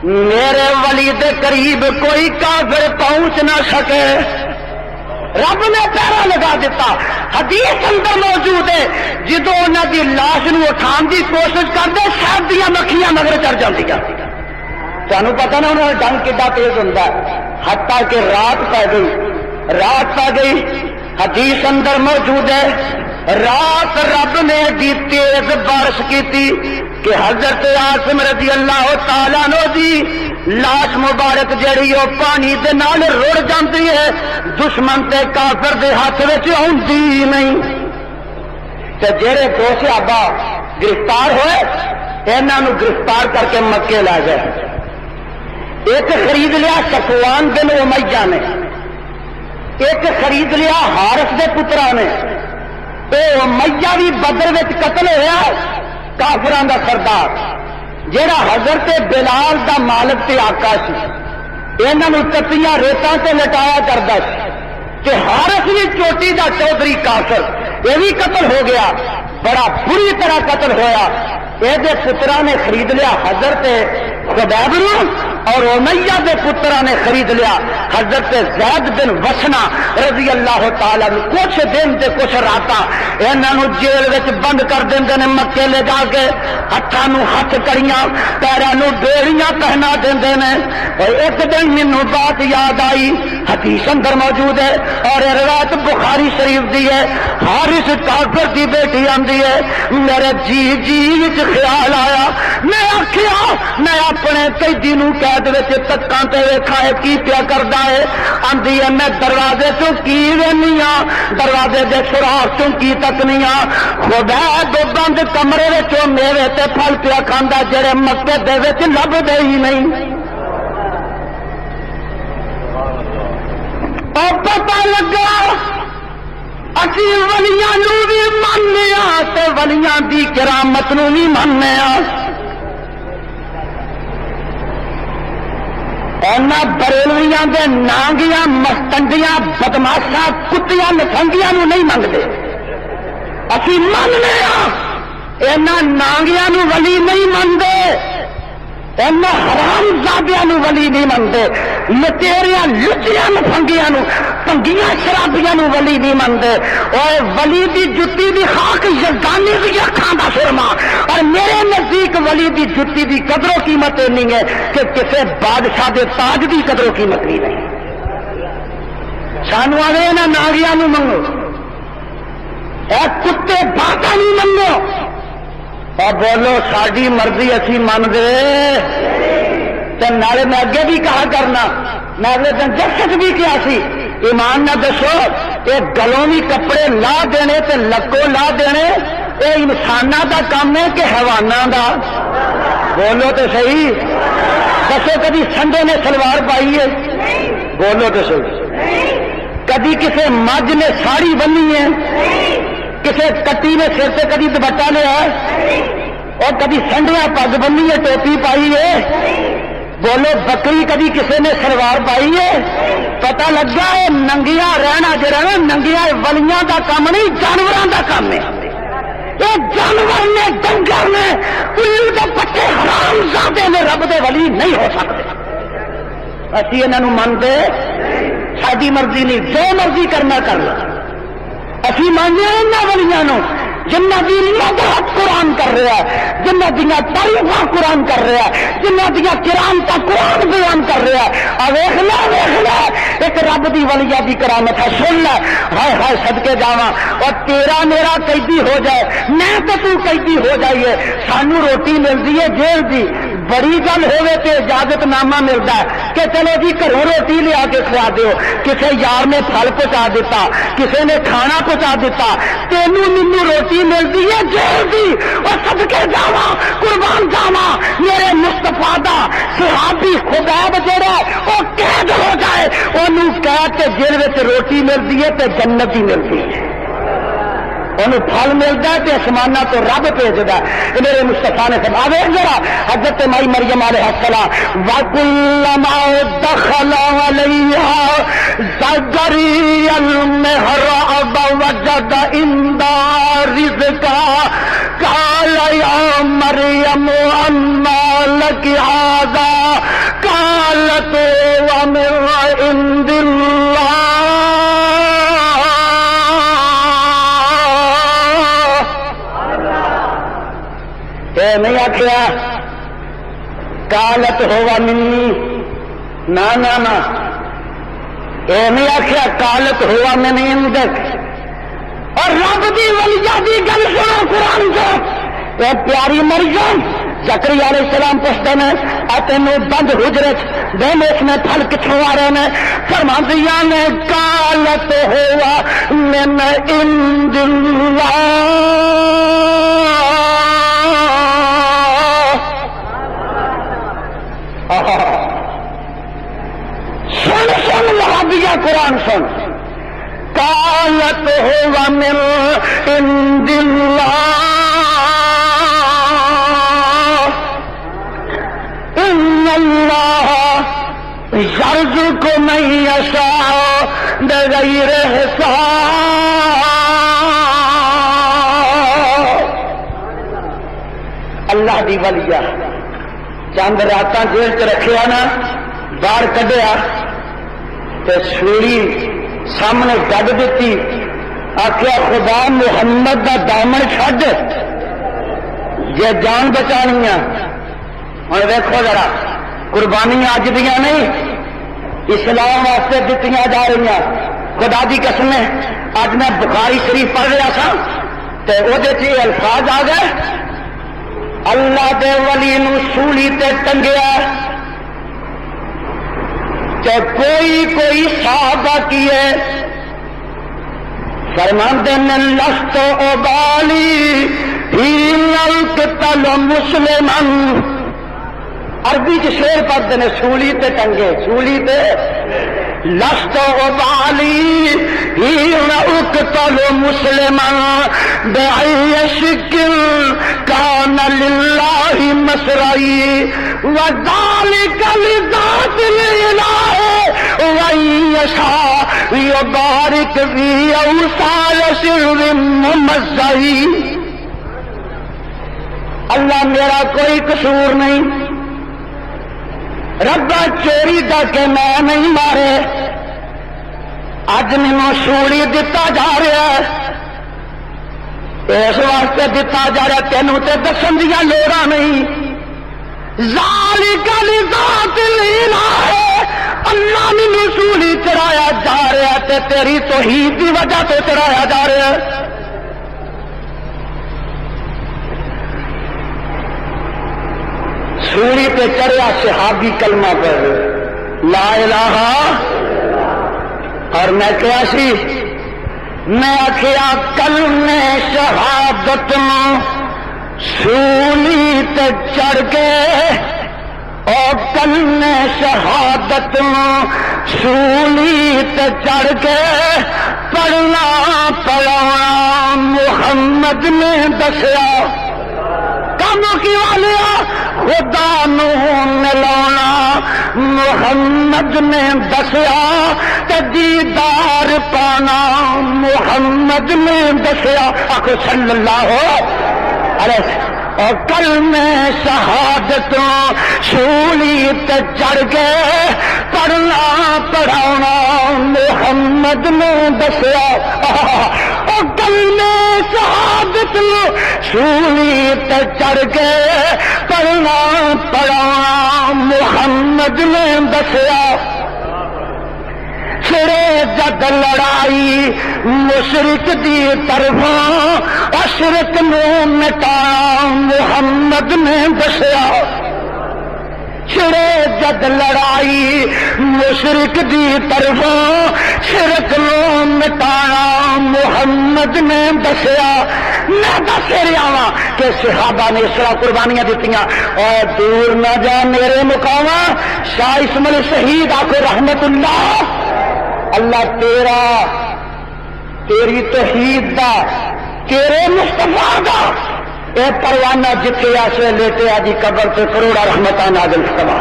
میرے ولی دے قریب کوئی کافر پہنچ نہ سکے رب نے پیرا لگا دیتا حدیث اندر موجود ہے جدو انہاں دی لاش نو اٹھان دی کوشش کرتے شہد دیاں مکھیاں مگر چڑھ جاندیاں تمہیں پتا نا انہوں نے ڈنگ کتا تیز ہوتا ہے حتیٰ کہ رات پی گئی حدیث اندر موجود ہے رات رب نے دی تیز بارش کی تھی کہ حضرت عاصم رضی اللہ تعالیٰ عنہ دی لاش مبارک جڑی وہ پانی دے نال رڑ جاندی ہے، دشمن تے کافر دے ہاتھ وچ آندی نہیں۔ تے جڑے دو صحابہ گرفتار ہوئے انہاں نو گرفتار کر کے مکے لے گئے۔ ایک خرید لیا صفوان بن امیہ نے، ایک خرید لیا حارث دے پترا نے۔ امیہ بھی بدر وچ قتل ہوا، کافراں دا سردار جہاں حضرت بلال دا مالک تے آقا سی، انہاں نوں کتیاں ریتاں تے لٹایا کردا سی۔ تے حارث بھی چوٹی دا چودھری کافر، یہ بھی قتل ہو گیا، بڑا بری طرح قتل ہویا۔ یہ پترا نے خرید لیا حضرت خبیب نو، اور امیہ دے پترا نے خرید لیا حضرت زید بن وسنا رضی اللہ تعالیٰ عنہ۔ کچھ دن تے کچھ راتاں انہاں نوں جیل وچ بند کر دیندے نے، مکے لے جا کے ہتھاں نوں ہتھ کڑیاں، پیراں نوں بیڑیاں پہنا دیندے نے۔ اور ایک دن مینوں بات یاد آئی، حدیث اندر موجود ہے اور روایت بخاری شریف دی ہے۔ حارث کافر دی بیٹی آندی ہے، میرے جی وچ خیال آیا، میں آکھیا میں اپنے قیدی نوں قید وچ تکاں تے ویکھا ہے کی پیا کردا ہے۔ آندی ہے میں دروازے چوں کی وینی ہاں، دروازے دے سوراخ چوں کی تکنی ہاں، خدا دو بند کمرے وچوں میوے تے پھل پیا کھاندا جڑے مکے دے وچ لبدے ہی نہیں۔ اور پتہ لگا اسی ولیاں نو بھی مننے ہاں تے ولیاں دی کرامت نو بھی مننے ہاں۔ انہاں بریلویاں دے نانگیاں مستنڈیاں بدماشاں کتیاں نسنگیاں نو نہیں منگدے، اسی مننے ہاں۔ انہاں نانگیاں نو ولی نہیں منگدے، انہاں حرام زادیاں نو ولی نہیں منگدے، لٹیریاں لٹیاں نفنگیاں نو پنگیاں شرابیاں نو ولی نہیں منگدے۔ اور ولی دی جتی دی خاک یزدانی دی اکھاں دا سرما، اور میرے نزدیک ولی دی جتی دی قدر و قیمت نہیں ہے کہ کسے بادشاہ دے تاج دی قدر و قیمت بھی نہیں۔ سانو آوے نہ ناگیاں نو منگو، اے کتے باتا نہیں منگو، اور بولو ساڈی مرضی اسی من دے۔ نالے میں اگے بھی کہا کرنا، میں اگلے دن جسٹ بھی کیا سی، ایمان نہ دسو یہ گلوں بھی کپڑے لا دینے تے لکو لا دینے یہ انساناں دا کام ہے کہ حیواناں دا؟ بولو تو صحیح، دسو کبھی سنڈے نے سلوار پائی ہے؟ بولو تو صحیح، کبھی کسی مجھ نے ساڑی بنی ہے؟ کسی کٹی نے سر سے کبھی دوپٹہ لیا ہے؟ اور کبھی سنڈیاں پگ بنی ہے، ٹوپی پائی ہے؟ بولو بکری کبھی کسی نے سلوار پائی ہے؟ پتہ لگا ہے ننگیاں رہنا جڑا نا ننگیاں ولیاں دا کام نہیں، جانوراں دا کام ہے۔ یہ جانور نے ڈنگر نے الو دے پٹے حرام زادے نے رب دے ولی نہیں ہو سکتے۔ اسی انہاں نوں منتے، ساڈی مرضی نہیں، جو مرضی کرنا کر لو۔ اسی ماننے انہاں ولیاں نوں جنہ دی مدحت قرآن کر رہا ہے، جنہ دیا تعریفاں قرآن کر رہا ہے، جنہ دیا کرامتاں قرآن بیان کر رہا ہے۔ ویکھ لے ایک رب دی ولیہ دی کرامت ہے، سن لے، ہائے ہائے صدقے جاواں، اور تیرا میرا قیدی ہو جائے، میں تے تو قیدی ہو جائیے، سانو روٹی ملتی ہے جیل دی، بڑی گل ہوئے تے اجازت نامہ ملتا ہے کہ چلو جی گھروں روٹی لیا کے کھوا دیو۔ کسی یار نے پھل پہنچا دیتا، کسی نے کھانا پہنچا دیتا، تینوں مینوں روٹی ملتی ہے جیل دی، اور صدقے جاواں قربان جاواں میرے مصطفیٰ دا صحابی خبیب جڑا وہ قید ہو جائے، انہوں قید تے جیل وچ روٹی ملتی ہے تے جنت ہی ملتی ہے، انہوں پھل ملتا ہے تے آسمانہ تو رب بھیجدا ہے۔ میرے مصطفیٰ نے فرمایا ذرا حضرت مائی مریم علیہ السلام وَكُلَّمَا دَخَلَ عَلَيْهَا زَكَرِيَّا الْمِحْرَابَ وَجَدَ عِندَهَا رِزْقًا قَالَ يَا مَرْيَمُ أَنَّىٰ لَكِ هَٰذَا قَالَتْ هُوَ مِنْ عِندِ اللَّهِ نہیں آخیا کالت ہوا منی، نہ نہیں آخیا کالت ہوا من عندک، اور رب دی ولیہ دی گل سنو قرآن جو اے پیاری مریم زکریا علیہ السلام پوچھتے ہیں تینوں بند حجرے دن اس میں پھل کتوں آ رہے ہیں فرماندیاں نے قالت ہوا من عند اللہ سن سن وہابیہ قرآن سن قالت ہوا من عند اللہ ان اللہ یرزق من یشاء بغیر حساب اللہ دی ولیہ چند راتاں جیل چ رکھیا نا باہر کڈیا تے سوڑی سامنے گڈ دیتی آخیا خدا محمد دا دامن چھڈ جے جان بچانی ہے ہوں دیکھو ذرا قربانیاں اج دیا نہیں اسلام واسطے دتیاں جا رہی ہیں خدا دی قسم اج میں بخاری شریف پڑھ رہا سا تے وہ الفاظ آ گئے اللہ دے ولی نو سولی تے ٹنگیا تے کوئی صحابہ کیے فرماندے نے لست ابالی حین القتل مسلمن عربی چ شعر پڑھتے ہیں سولی تے ٹنگے سولی تے لست ابالی حین اقتل مسلما بأي شکل کان للہ مسرعی وذلک لذات الالہ وإن یشاء یبارک فی اوصال سر ممزعی اللہ میرا کوئی قصور نہیں ربا چوری کر کے میں نہیں مارے اج مینو سوڑی دتا جا رہا ہے اس واسطے دتا جا رہا تینوں تے دسن دیا لوڑا نہیں ذالک لذات الالہ اللہ مینو سوڑی چڑھایا جا رہا تے تیری توحید کی وجہ تو چڑھایا جا رہا ہے سوڑی پہ چڑھیا صحابی کلمہ پر لا الہ اور میں کیا سی میں آخیا کلمہ شہادت سولی تے چڑھ کے اور کلمہ شہادت سولی تے چڑھ کے پڑھنا پڑھانا محمد نے دسیا کی والیا خدا نو ملانا محمد نے دسیا دیدار پانا محمد نے دسیا آخو صلی اللہ علیہ اور کل میں شہادت سولی تے چڑھ کے پڑھنا پڑھانا محمد نے دسیا اور کل میں شہادت سولی تے چڑھ کے پڑھنا پڑھانا محمد نے دسیا سرے جد لڑائی مشرک دی طرفاں اشرک نو مٹانا محمد نے دسیا سرے جد لڑائی مشرک دی طرفاں شرک نو مٹانا محمد نے دسیا میں دس رہا وا کہ صحابہ نے اس طرح قربانیاں دیتیاں اور دور نہ جا میرے مقامہ شاہ اسماعیل شہید آخو رحمت اللہ اللہ تیرا تیری توحید دا تیرے مصطفیٰ دا اے پروانہ جتھے آسے لیتے آجی قبر سے کروڑا رحمتہ نازل فرما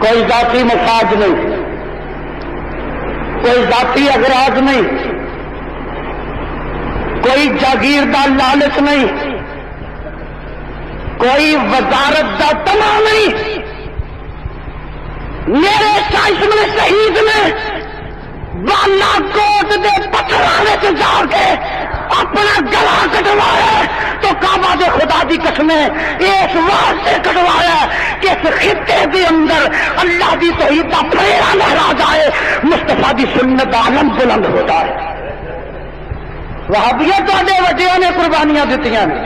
کوئی ذاتی مفاد نہیں کوئی ذاتی اغراض نہیں کوئی جاگیر دا لالچ نہیں کوئی وزارت دا تما نہیں میرے شاہ شہید نے بالا کوٹ دے پتھرانے سے جا کے اپنا گلا کٹوایا تو کعبہ دے خدا دی قسمیں اس واسطے کٹوایا کہ اس خطے کے اندر اللہ دی توحید کا پھیرا لہرا جائے مصطفیٰ دی سنت عالم بلند ہوتا ہے وہابیت تے وڈیاں نے قربانیاں دیتیاں نے،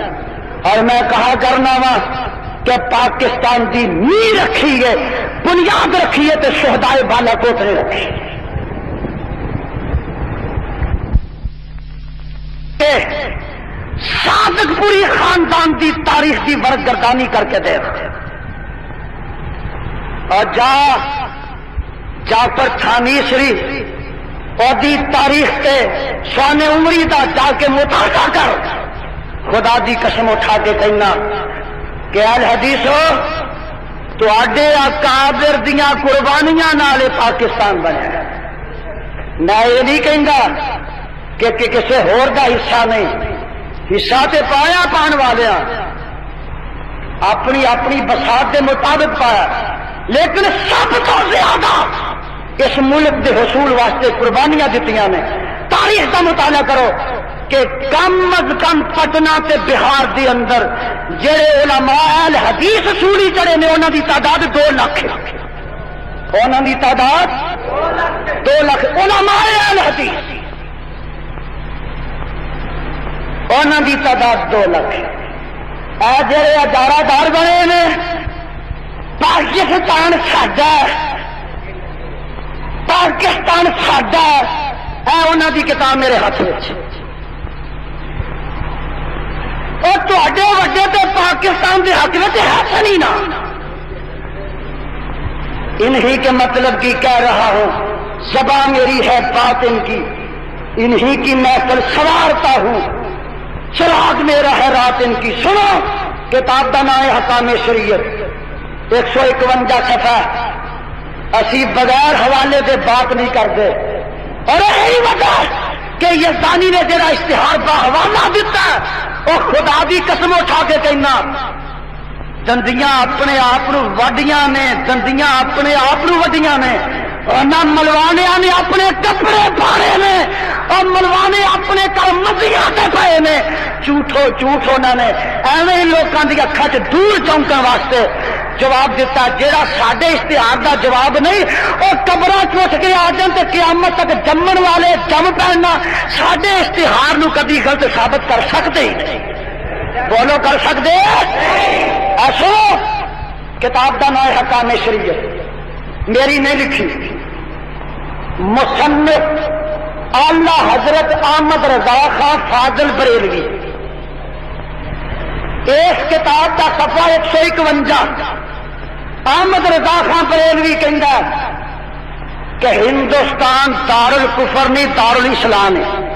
اور میں کہا کرنا وا کہ پاکستان دی نیو رکھی ہے، بنیاد رکھی ہے، تو شہدائے بالا کوٹ نے رکھی صادق پوری خاندان دی تاریخ دی ورگردانی کر کے دیکھ، اور جا پر تھانیسری اور دی تاریخ تے شان عمری دا جا کے مطالعہ کر، خدا دی قسم اٹھا کے کہنا کہ اہل حدیث ہو تو آڈے اکابر دیاں قربانیاں نالے پاکستان بنے، میں یہ نہیں کہنگا کہ کسی ہور دا حصہ نہیں، حصہ تے پایا پان والے اپنی اپنی بساط کے مطابق پایا، لیکن سب تو زیادہ اس ملک کے حصول واسطے قربانیاں دیتیاں نے۔ تاریخ کا مطالعہ کرو کہ کم از کم پٹنہ تے بہار دے اندر جڑے علماء اہل حدیث سولی چڑے نے انہاں دی تعداد 2 لاکھ، انہاں دی تعداد 2 لاکھ علماء اہل حدیث، انہاں دی تعداد 2 لاکھ۔ اے جڑے ادارہ دار بنے نے پاکستان ساڈا، پاکستان ساڈا، اے انہاں دی کتاب میرے ہاتھ وچ، اور تواڈے وڈے تے پاکستان دے حق وچ ہے سنی نا، انہی کے مطلب کی کہہ رہا ہوں، زبان میری ہے بات ان کی، انہی کی محفل سوارتا ہوں، چراغ میرا ہے رات ان کی۔ سنو کتاب کا نام ہے حکام شریعت، 151 صفحہ، اسی بغیر حوالے دے بات نہیں کرتے، اور یہی وجہ کہ یزدانی نے جڑا اشتہار کا حوالہ دیتا ہے، اور خدا دی قسم اٹھا کے کہنا دندیاں اپنے آپ وڈیاں نے، دندیاں اپنے آپ وڈیاں نے، اور نہ ملوانے نے اپنے کپڑے پاڑے نے، اور ملوانے اپنے کل مزیاں تے پے نے، جھوٹو جھوٹ انہوں نے ایویں ہی لوگوں کی اکھاں چ دور چونکن واسطے جواب دیتا، جیڑا ساڈے اشتہار دا جواب نہیں اور قبراں چ کے آ جان تے قیامت تک جمن والے جم پہننا ساڈے اشتہار نو کبھی غلط ثابت کر سکتے ہی نہیں۔ بولو کر سکتے؟ ایسو کتاب دا نام ہے حکام شریعت، میری نہیں لکھی، مصنف اعلی حضرت احمد رضا خان فاضل بریلوی، اس کتاب کا صفحہ 151، احمد رضا خان بریلوی کہندا کہ ہندوستان دار الکفر نہیں دار الاسلام ہے۔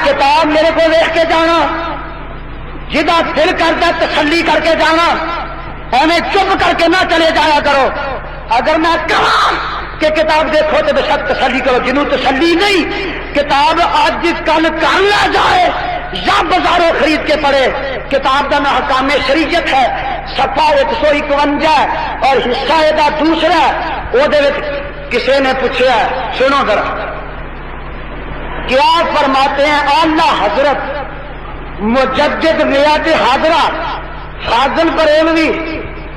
کتاب میرے کو دیکھ کے جانا، جدا دل کرتا تسلی کر کے جانا، ایویں چپ کر کے نہ چلے جایا کرو۔ اگر میں کہاں کہ کتاب دیکھو تو بے شک تسلی کرو، جنہوں تسلی نہیں کتاب آج کل کر لیا جائے یا بازاروں خرید کے پڑھے۔ کتاب کا نام حکام شریعت ہے، صفحہ 151 اور حصہ دا دوسرا، وہ کسی نے پوچھا، سنو ذرا کیا فرماتے ہیں اعلی حضرت مجدد میات حاضرہ فاضل بریلوی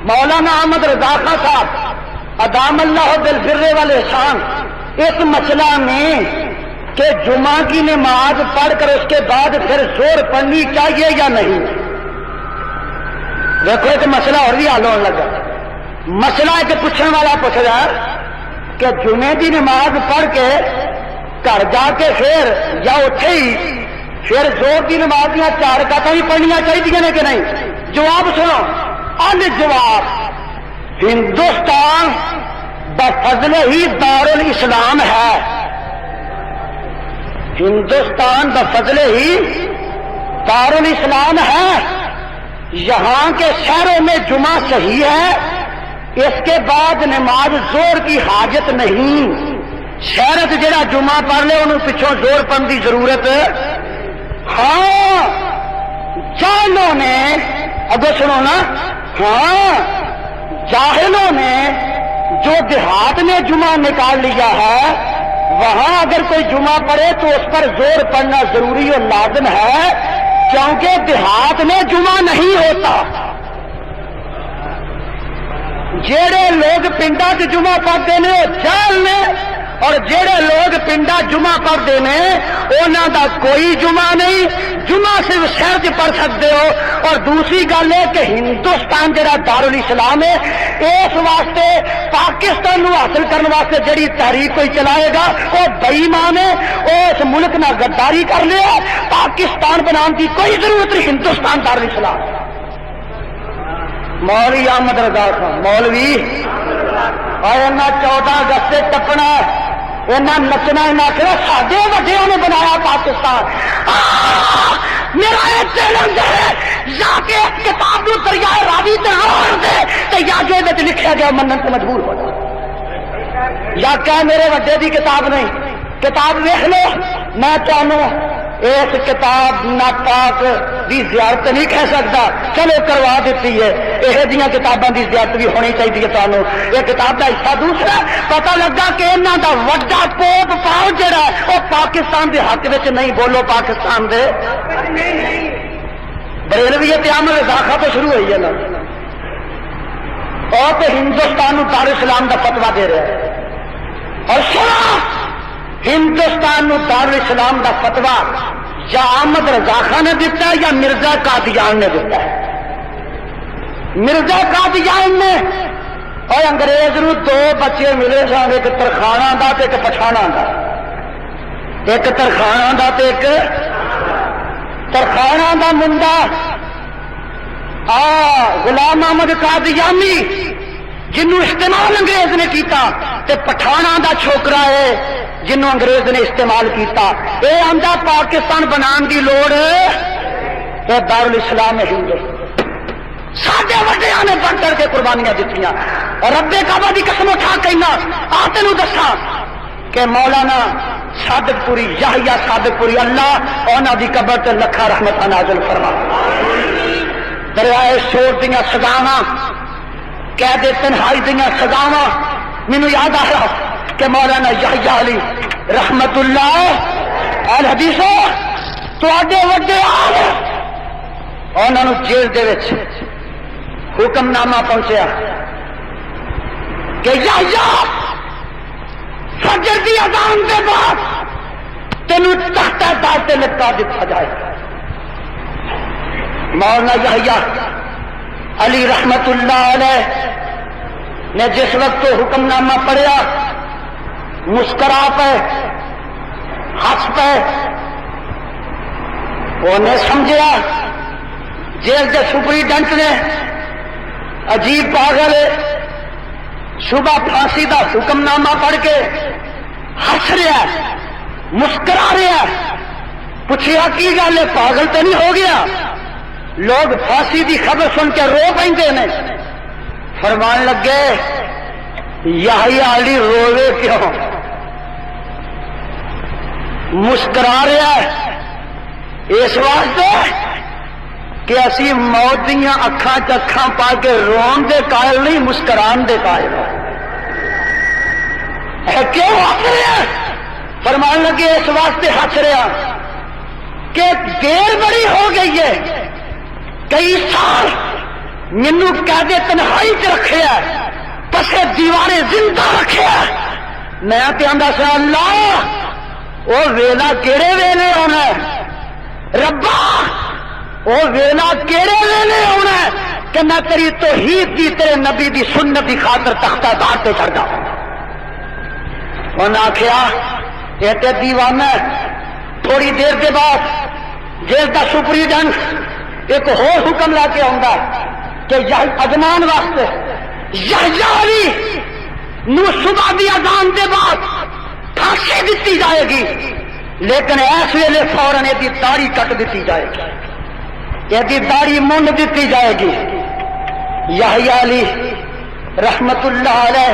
مولانا احمد رضا خان صاحب ادام اللہ بالبر والاحسان اس مسئلہ میں کہ جمعہ کی نماز پڑھ کر اس کے بعد پھر زور پڑھنی چاہیے یا نہیں۔ دیکھو ایک مسئلہ اور بھی حل ہونے لگا، مسئلہ ایک پوچھنے والا پوچھ رہا کہ جمعے کی نماز پڑھ کے گھر جا کے پھر یا اٹھے ہی پھر زور کی نماز دیا 4 رکعتاں ہی پڑھنیاں چاہیے کہ نہیں؟ جواب سنو، الجواب ہندوستان بفضل ہی دار الاسلام ہے، ہندوستان بفضل ہی دار الاسلام ہے، یہاں کے شہروں میں جمعہ صحیح ہے، اس کے بعد نماز زور کی حاجت نہیں۔ شہرت جڑا جمعہ پڑھ لے انہوں پچھوں زور پڑھنے کی ضرورت۔ ہاں جاہلوں نے، اگو سنو نا، ہاں جاہلوں نے جو دیہات میں جمعہ نکال لیا ہے وہاں اگر کوئی جمعہ پڑھے تو اس پر زور پڑنا ضروری اور لازم ہے، کیونکہ دیہات میں جمعہ نہیں ہوتا۔ جڑے لوگ پنڈا چ جمعہ پڑھتے ہیں وہ جہل نے، اور جڑے لوگ پنڈا جمعہ پڑھتے ہیں انہوں دا کوئی جمعہ نہیں، جمعہ صرف شہر چ پڑھ سکتے ہو۔ اور دوسری گل ہے کہ ہندوستان جڑا دارالاسلام ہے اس واسطے پاکستان نو حاصل کرنے واسطے جڑی تحریک کوئی چلائے گا وہ بے ایمان ہے، اس ملک نہ غداری کر لیا، پاکستان بنانے کی کوئی ضرورت نہیں، ہندوستان دارالاسلام۔ مولوی احمد رضا خان مولوی اور 14 اگست سے ٹپنا، نچنا، آخر ساڈے وڈیوں نے بنایا پاکستان۔ میرا یہ چیلنج ہے یا کہ کتاب نو دریائے راوی تے روڑ دے تے یا جو یہ لکھا گیا منن تے مجبور ہو جائے، یا کہ میرے وڈے دی کتاب نہیں، کتاب ویکھ لو۔ میں چاہوں اس کتاب ناپاک دی زیارت نہیں کہہ سکتا، چلو کروا دیتی ہے، یہ جہاں کتاباں دی زیارت بھی ہونی چاہیے تمہوں۔ یہ کتاب کا حصہ دوسرا پتہ لگا کہ انہوں دا وڈا پوپ پاؤ جڑا وہ پاکستان دے حق وچ نہیں، بولو پاکستان دے بریلوی احمد رضا خان تو شروع ہوئی ہے نا، اور تو ہندوستان دارالاسلام دا فتوا دے رہا ہے۔ اور سنا ہندوستان نو دارالاسلام دا فتوا یا احمد رضا خان نے دیتا ہے یا مرزا قادیان نے دیتا ہے۔ مرزا قادیان نے اور انگریز نو 2 بچے ملے سن، ایک ترخانہ دا تے ایک پٹھانہ دا، ایک ترخانہ دا تے ایک ترخانہ دا منڈا غلام احمد قادیانی جنوں استعمال انگریز نے کیتا، تے پٹھانہ دا چھوکرا ہے جنوں انگریز نے استعمال کیتا۔ اے آندا پاکستان بنان دی لوڑ اے دارالاسلام ہندو، ساڈے وڈیاں نے بڑھ کر کے قربانیاں دتیاں۔ اور رب کعبہ دی قسم اٹھا کہنا آ تینوں دساں کہ مولانا صادق پوری یحییٰ صادق پوری اللہ انہاں دی قبر تے لکھاں رحمت نازل فرما۔ دریائے شور دیاں سزاواں، قید تنہائی دیاں سزاواں، مینوں یاد آیا کہ مولانا یحییٰ علی رحمت اللہ اہل حدیث تواڈے وڈے عالم انہاں نوں جیل دے وچ حکم نامہ پہنچیا کہ یحییٰ فجر دی اذان دے بعد تینوں تحت دار تے لٹکا دتا جائے۔ مولانا یحییٰ علی رحمت اللہ علیہ نے جس وقت حکم نامہ پڑھیا مسکرا پہ ہنس پہ، انہیں سمجھا جیل کے سپرینٹینڈنٹ نے عجیب پاگل صبح پھانسی دا حکم نامہ پڑھ کے ہنس رہا مسکرا رہا، پوچھا کی گل ہے پاگل تو نہیں ہو گیا؟ لوگ پھانسی دی خبر سن کے رو پے نے، فرمان لگے یحییٰ علی روے کیوں؟ مسکرا رہا ہے اس واسطے کہ اسی موت دیاں اکھاں چ اکھاں پا کے رون دے قائل نہیں، مسکران دے قائل ہے۔ کیوں ہنس رہا؟ فرمان لگے اس واسطے ہنس رہا کہ دیر بڑی ہو گئی ہے، کئی سال مینوں قید تنہائی چ رکھیا، پسے دیوانے زندہ رکھیا، میں تے آندا سا اللہ او ویلا کیڑے ویلے آنا ہے، ربا او ویلا کیڑے ویلے آنا ہے کہ میں تیری توحید دی تیرے نبی دی سنت دی خاطر تختہ دار تے چڑھ جاؤں۔ انہاں آکھیا یہ تے دیوانہ ہے۔ تھوڑی دیر کے بعد جیل دا سپرینٹینڈنٹ ایک اور حکم لا کے آؤں گا کہ اذان واسطے یحییٰ علی نو صبح دی اذان دے بعد پھانسی دتی جائے گی، لیکن اس ویلے فوراً یہ داڑھی کٹ دیتی جائے گی، یہ داڑھی منڈ دیتی جائے گی۔ یحییٰ علی رحمت اللہ علیہ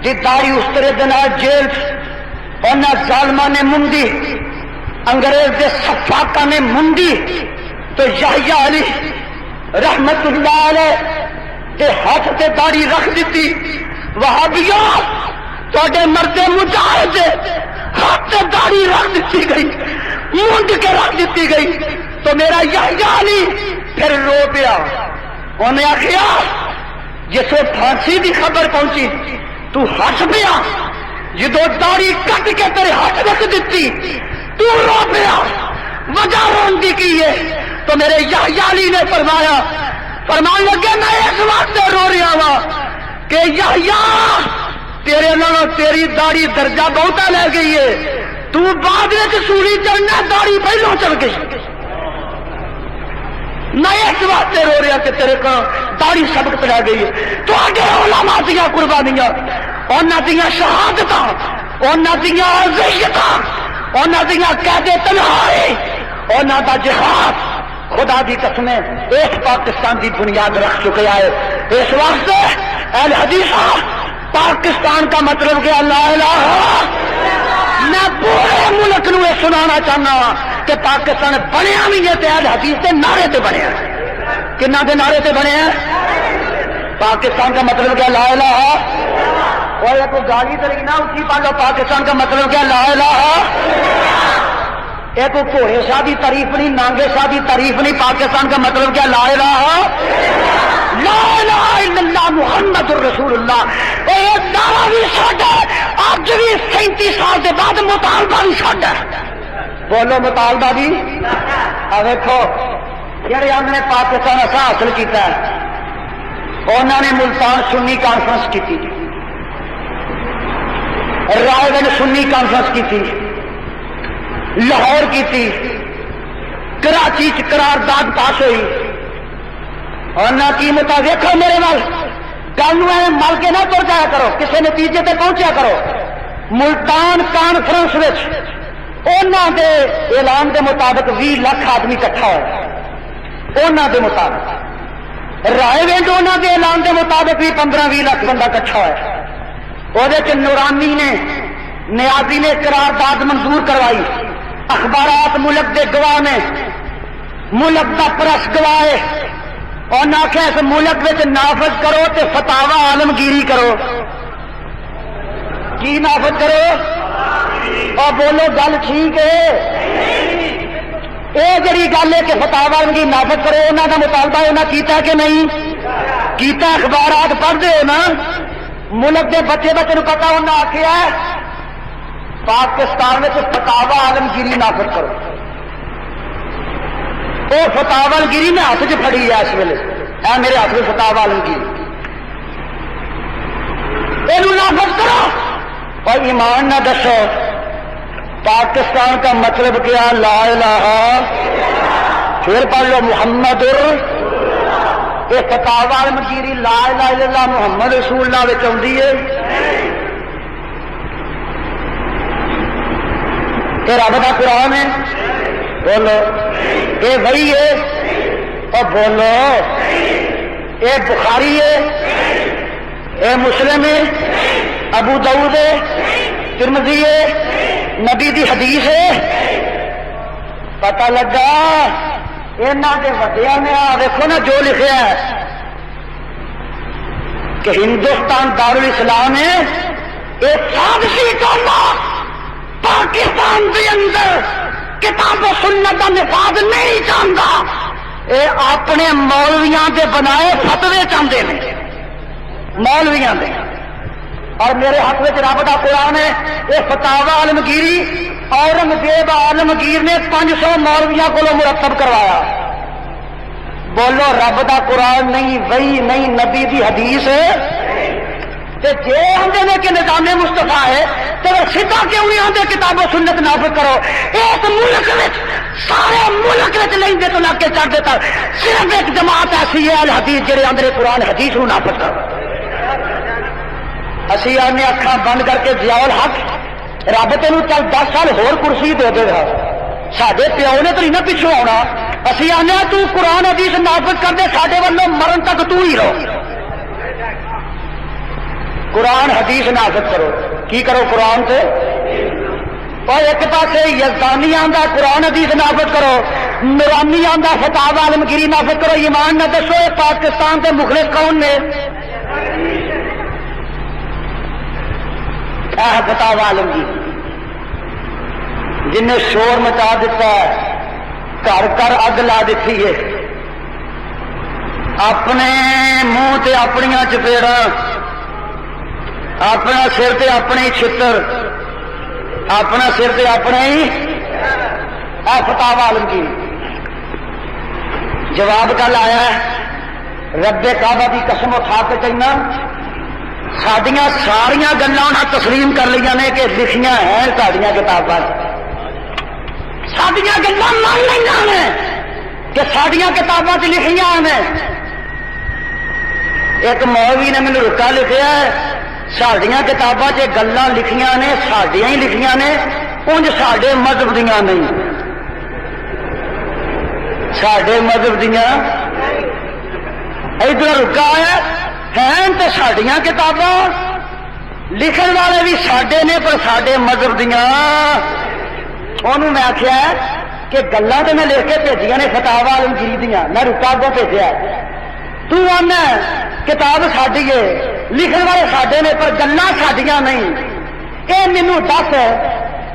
دی داڑھی اس طرح دے نال جیل انہاں ظالماں نے منڈی، انگریز دے سفاقاں نے منڈی، تو یحییٰ علی رحمت اللہ علیہ دے ہاتھ تے داڑھی رکھ دیتی۔ وہابیوں تواڈے مردے مجاہد ہاتھ تے داڑھی رکھ دیتی گئی، منڈ کے رکھ دیتی گئی، تو میرا یحییٰ علی پھر رو پیا۔ انہیں آخیا جسے پھانسی دی خبر پہنچی تو ہنس پیا، جدو داڑھی کٹ کے تیرے ہاتھ رکھ دیتی تو رو پیا، وجہ رون کی ہے تو میرے یحییٰ علی نے فرمان لگے میں اس واسطے رو رہا وا کہ یحییٰ تیرے نالوں تیری داڑھی درجہ بہتا لے گئی ہے، تو بعد میں سوری چڑھنا داڑھی پہلو چڑھ گئی، میں اس واسطے رو رہا کہ تیرے کو داڑھی سبق پڑا گئی ہے۔ تو آگے علماء دیا قربانیاں، انہاں دیا شہادتاں، انہاں دیا عزیتاں، انہاں دیا قید تنہائی، انہاں دا جہاد خدا دی قسمیں ایک پاکستان دی بنیاد رکھ چکے آئے۔ اس واسطے اہل حدیث پاکستان کا مطلب کیا؟ لا الہ۔ میں پورے ملک نو یہ سنانا چاہنا کہ پاکستان بنیا بھی ہے اہل حدیث کے نعرے تے بنیا، کنہ دے نعرے تے بنے ہیں؟ پاکستان کا مطلب کیا؟ لا الہ۔ اور یہ کوئی گالی تری نہ اٹھی پالو، پاکستان کا مطلب کیا؟ لا الہ۔ یہ کوئی گھوڑے شاہ کی تعریف نہیں، نانگے شاہ کی تعریف نہیں، پاکستان کا مطلب کیا؟ لا الہ، لا الہ الا اللہ محمد رسول اللہ۔ یہ نعرہ بھی ساڈا اج بھی 37 سال کے بعد مطالبہ بھی ساڈا۔ بولو مطالبہ بھی۔ دیکھو جہے ہم نے پاکستان ایسا حاصل کیا، انہوں نے ملتان سنی کانفرنس کی، رائے گنج سنی کانفرنس کی، لاہور کی تھی، کراچی قرارداد پاس ہوئی، اور نہ کی مطابق دیکھو میرے نال گل مل کے نہ تر جایا کرو، کسی نتیجے تے پہنچیا کرو۔ ملتان کانفرنس انہوں دے اعلان دے مطابق 20 لاکھ آدمی اکٹھا ہوا، انہوں دے مطابق رائے ونج انہوں دے اعلان دے مطابق بھی 15-20 لاکھ بندہ اکٹھا ہوا۔ وہ نورانی نے نیازی نے قرارداد منظور کروائی، اخبارات ملک دے گواہ نے، ملک دا پریس گواہ ہے، اور نہ کہ اس ملک میں نافذ کرو تے فتاوا عالمگیری کرو۔ کی نافذ کرو؟ اور بولو گل ٹھیک ہے؟ یہ جڑی گل ہے کہ فتاوا عالمگیری نافذ کرو، انہوں کا مطالبہ انہوں کیتا کہ نہیں کیتا؟ اخبارات پڑھتے ہو نا، ملک دے بچے نو پتا انہوں نے آخیا پاکستان میں فتاوا عالمگیری نافذ کرو۔ وہ فتاوا عالمگیری میں ہاتھ چ پھڑی ہے اس ویلے، اے میرے ہاتھ میں فتاوا عالمگیری، یہ نافذ کرو۔ اور ایمان نہ دسو پاکستان کا مطلب کیا؟ لا الہ۔ پھر پڑھ لو محمد یہ فتاوا عالمگیری لا الہ الا اللہ محمد رسول اللہ وچ آندی ہے؟ یہ رب کا قرآن ہے؟ بولو یہ وحی ہے؟ اور بولو یہ بخاری ہے؟ یہ مسلم ہے؟ ابو داؤد ہے؟ ترمذی ہے؟ نبی دی حدیث ہے؟ پتہ لگا یہاں کے وڈیا نے دیکھو نا جو لکھا ہے کہ ہندوستان دارالاسلام ہے، یہ سازشی ڈالا پاکستان کے اندر کتاب و سنت کا نفاذ نہیں چاہتا، یہ اپنے مولویاں دے بنائے فتوے چاہتے ہیں، مولویاں دے۔ اور میرے ہاتھ میں رب کا قرآن ہے، یہ فتاوا عالمگیری اورنگزیب عالمگیر نے 500 مولویاں کو مرتب کروایا۔ بولو رب کا قرآن نہیں، وہی نہیں، نبی دی حدیث ہے؟ جی آتے ہیں کہ نظام مصطفیٰ ہے تو سیدھا کیوں نہیں آتے کتاب و سنت نافذ کرو؟ اس ملک سارے ملک لیندے تو لگ کے چڑھ دیتا، صرف ایک جماعت ایسی ہے الحدیث جہے آدھے قرآن حدیث نو نافذ کرو۔ اسی آنے اکھاں بند کر کے ضیاء الحق رب تینوں چل 10 سال ہور کرسی دے دے گا، ساڈے پیو نے تو نہیں نہ پچھوں آنا۔ اسی آنے تو قرآن حدیث نافذ کر دے، ساڈے والوں مرن تک تو ہی رہو۔ قرآن حدیث نافذ کرو، کی کرو قرآن سے؟ اور ایک پاس یزدانی آندا قرآن حدیث نافذ کرو، نورانی آندا فتاوا عالمگیری نافذ کرو۔ ایمان نہ دسو یہ پاکستان کے مخلص کون نے؟ فتاوا عالمگیری جن نے شور مچا دیتا ہے، گھر گھر اگ لا دیتی ہے، اپنے منہ تے اپنیاں چپیڑاں اپنا سر تے اپنے ہی چھتر، اپنا سر تے اپنے ہی فتاوا عالمگیر۔ جواب کل آیا ہے، رب کعبہ کی قسم اٹھا کے کہنا ساڈیاں ساریاں گلاں انہاں تسلیم کر لیا نے کہ لکھیاں ہیں ساڈیاں کتاباں، ساڈیاں گلاں مان لیا نے کہ ساڈیاں کتاباں چ لکھیاں نے۔ ایک مولوی نے مینوں رکا لکھیا ہے ساڈیاں کتاباں چ گلاں لکھیاں نے ساڈیاں ہی لکھیاں نے، انج ساڈے مذہب دیاں نہیں، ساڈے مذہب دیاں ادھر رکا ہے ہیں تو ساڈیاں کتاباں، لکھن والے بھی ساڈے نے پر ساڈے مذہب دیاں۔ انہوں میں آخیا کہ گلاں تو میں لکھ کے بھیجیاں نے فتاوا عالمگیری دیاں، میں رکا اگوں بھیجا، تو آنا کتاب ساڈی ہے، لکھن والے ساڈے نے پر گلاں ساڈیاں نہیں۔ اے مینوں دس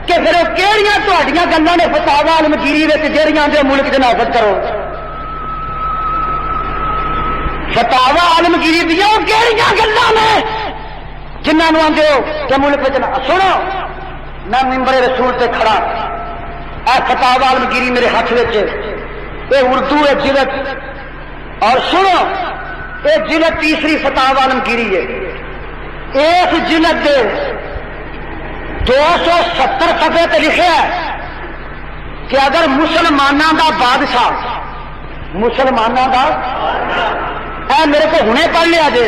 کہ پھر وہ کہڑیاں تہاڈیاں گلاں نے فتاوا عالمگیری وچ جہڑیاں جو ملک چ نافذ کرو، فتاوا عالمگیری دیا وہ کہڑیاں گلاں نے جنہاں نوں آندے ہو کہ ملک وچ سنو۔ میں ممبر رسول تے کھڑا، اے فتاوا عالمگیری میرے ہاتھ وچ، اے اردو ہے جلد، اور سنو اے جلد تیسری فتاوا عالمگیری ہے، اس جلد دے 270 صفحے تے لکھا ہے کہ اگر مسلماناں دا بادشاہ، مسلماناں دا، اے میرے کو ہنے پڑھ لیا جے،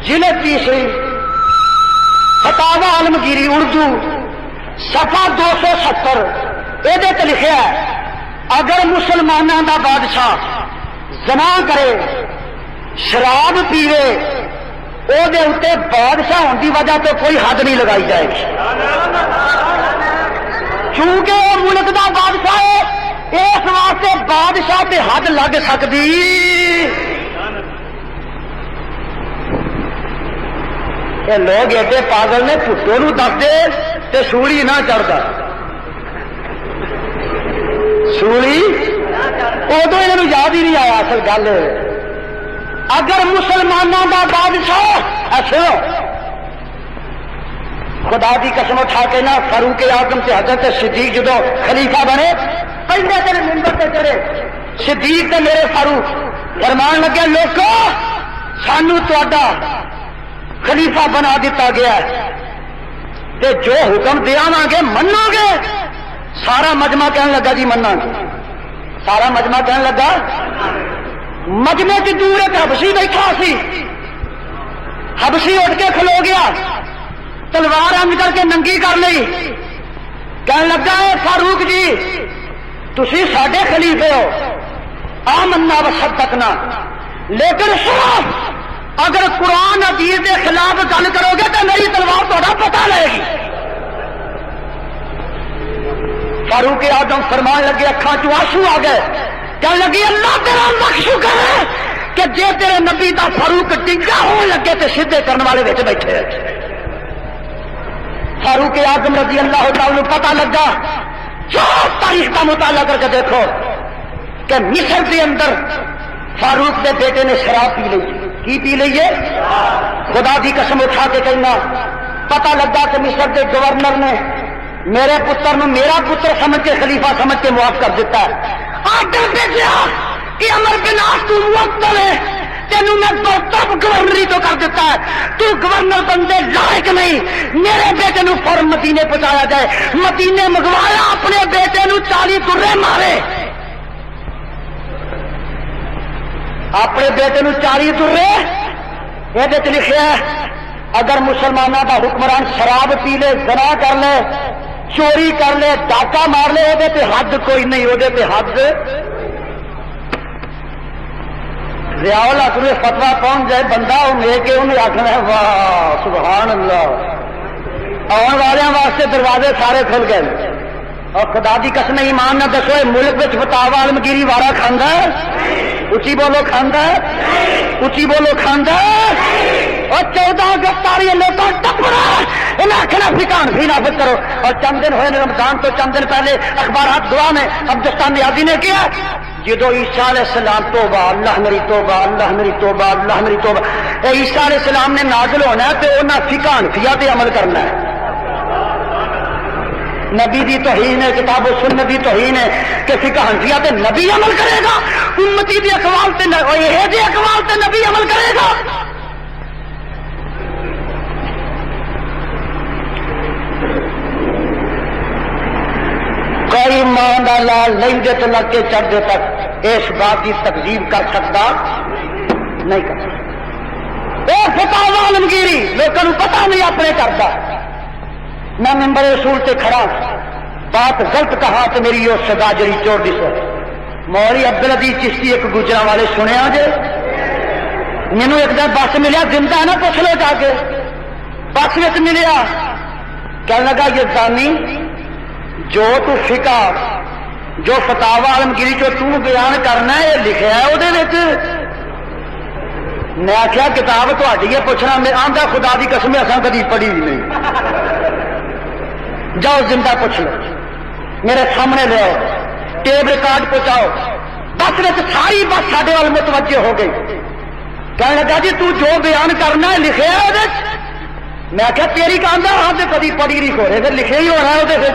جلد تیسری فتاوا عالمگیری اردو صفحہ 270 یہ لکھا ہے اگر مسلمانوں دا بادشاہ زنا کرے شراب پیوے وہ دے اتے بادشاہ ہونے کی وجہ تو کوئی حد نہیں لگائی جائے گی، چونکہ وہ ملک دا بادشاہ ہے اس واسطے بادشاہ تے حد لگ سکتی۔ لوگ ایڈے پاگل نے پٹو نو دستے تے سولی نہ چڑھتا، سولی ادو یہ یاد ہی نہیں آیا اصل گل۔ اگر مسلمانوں کا بادشاہ ایسے خدا کی قسم اٹھا کے نہ فاروق اعظم سے حضرت صدیق جدو خلیفہ بنے پہلے تیرے ممبر تے چڑھے صدیق تے میرے فاروق فرمان لگے لوکو سانو تہاڈا خلیفہ بنا دیتا گیا ہے تے جو حکم دیاواں گے منو گے۔ سارا مجمع کہنے لگا جی منا گے، سارا مجمع کہنے لگا، مجمع کی دور ایک حبشی بیٹھا سی، حبشی اٹھ کے کھلو گیا، تلوار انج کر کے ننگی کر لی، کہنے لگا ہے فاروق جی تسی ساڈے خلیفے ہو، آمنا وصدقنا، لیکن سنو اگر قرآن حدیث کے خلاف گل کرو گے تو میری تلوار تھوڑا پتہ لے گی۔ فاروق اعظم فرمان لگے اکھاں چ آنسو آ گئے، کہنے لگی اللہ تیرا لکھ شکر ہے کہ جے تیرے نبی دا فاروق ڈنگا ہون لگے تے سیدھے کرنے والے وچ بیٹھے ہیں۔ فاروق اعظم رضی اللہ تعالی پتہ لگا، جو تاریخ کا مطالعہ کر کے دیکھو کہ مصر کے اندر فاروق کے بیٹے نے شراب پی لی، کی پی لیے خدا کی قسم اٹھا کے کہنا، پتہ لگا کہ مصر کے گورنر نے میرے پتر نو میرا پتر سمجھ کے خلیفہ سمجھ کے معاف کر دیتا ہے۔ آڈر بھیجا کہ امر بن عاص تو معطل ہے، تینوں میں برطرف گورنری تو کر دیتا ہے، تو گورنر بندے لائق نہیں، میرے بیٹے نو فوراً مدینے پہنچایا جائے۔ مدینے منگوایا، اپنے بیٹے نو 40 درے مارے، اپنے بیٹے نو 40 درے۔ یہ لکھا ہے اگر مسلمانوں کا حکمران شراب پی لے، زنا کر لے، چوری کر لے، ڈاکہ مار لے، وہ حد کوئی نہیں، وہ حد ریاول اکر فتوا پہنچ جائے بندہ وہ لے کے انہیں آخنا واہ سبحان اللہ، آنے والوں واسطے دروازے سارے کھل گئے۔ اور خدا دی قسم ایمان نہ دسو ملک میں فتاوا عالمگیری وارا کھانا ہے؟ اچھی بولو کھانا ہے، اچھی بولو کھانا ہے۔ اور 14 اگست آ رہی ہے، لوگوں ٹپڑا انہیں آخنا فکان بھی نافذ کرو۔ اور چند دن ہوئے رمضان تو چند دن پہلے اخبارات دعا میں عبدالستان نیازی نے کیا جدو عیسیٰ علیہ السلام توبہ اللہ میری توبہ اللہ میری توبہ اللہ میری توبہ عیسیٰ علیہ السلام نے نازل ہونا ہے تو انہیں فقہ حنفیہ پہ عمل کرنا ہے. نبی دی توہین ہے کتاب و سنت دی توہین ہے کہ فقہ حنفیہ تے نبی عمل کرے گا امتی دی اقوال تے یہ دے اقوال تے نبی عمل کرے گا. کوئی ماں کا لال نہیں دے تو لگ کے چڑھ دے تک اس بات کی تکذیب کر سکتا نہیں کر سکتا. وہ فتاوی عالمگیری لوگوں کو پتا نہیں اپنے کرتا. میں ممبر رسول تے کھڑا بات غلط کہا تو میری وہ سزا جڑی چوڑ دی سو مولوی عبدالعزیز چشتی ایک گجرا والے سنیا جے مینو ایک دن بس ملیا زندہ نا پوچھ لو جا کے بس میں ملیا کہنے لگا یہ زانی جو تو فقہ جو فتاوی عالمگیری جو تو بیان کرنا ہے یہ لکھا ہے وہ. میں آخیا کتاب تھی ہے پوچھنا میں آندا خدا دی قسم اصل کدی پڑھی بھی نہیں. جاؤ زندہ پوچھ لو میرے سامنے لے آؤ ٹیپ ریکارڈ پہنچاؤ. بس میں ساری بس سارے وال متوجہ ہو گئی. کہنے لگا جی تو جو بیان کرنا ہے لکھے ہے. میں آخیا تیری کہنا ہاں تو کدی پڑھی نہیں ہو رہے پھر لکھے ہی ہو رہا ہے وہ.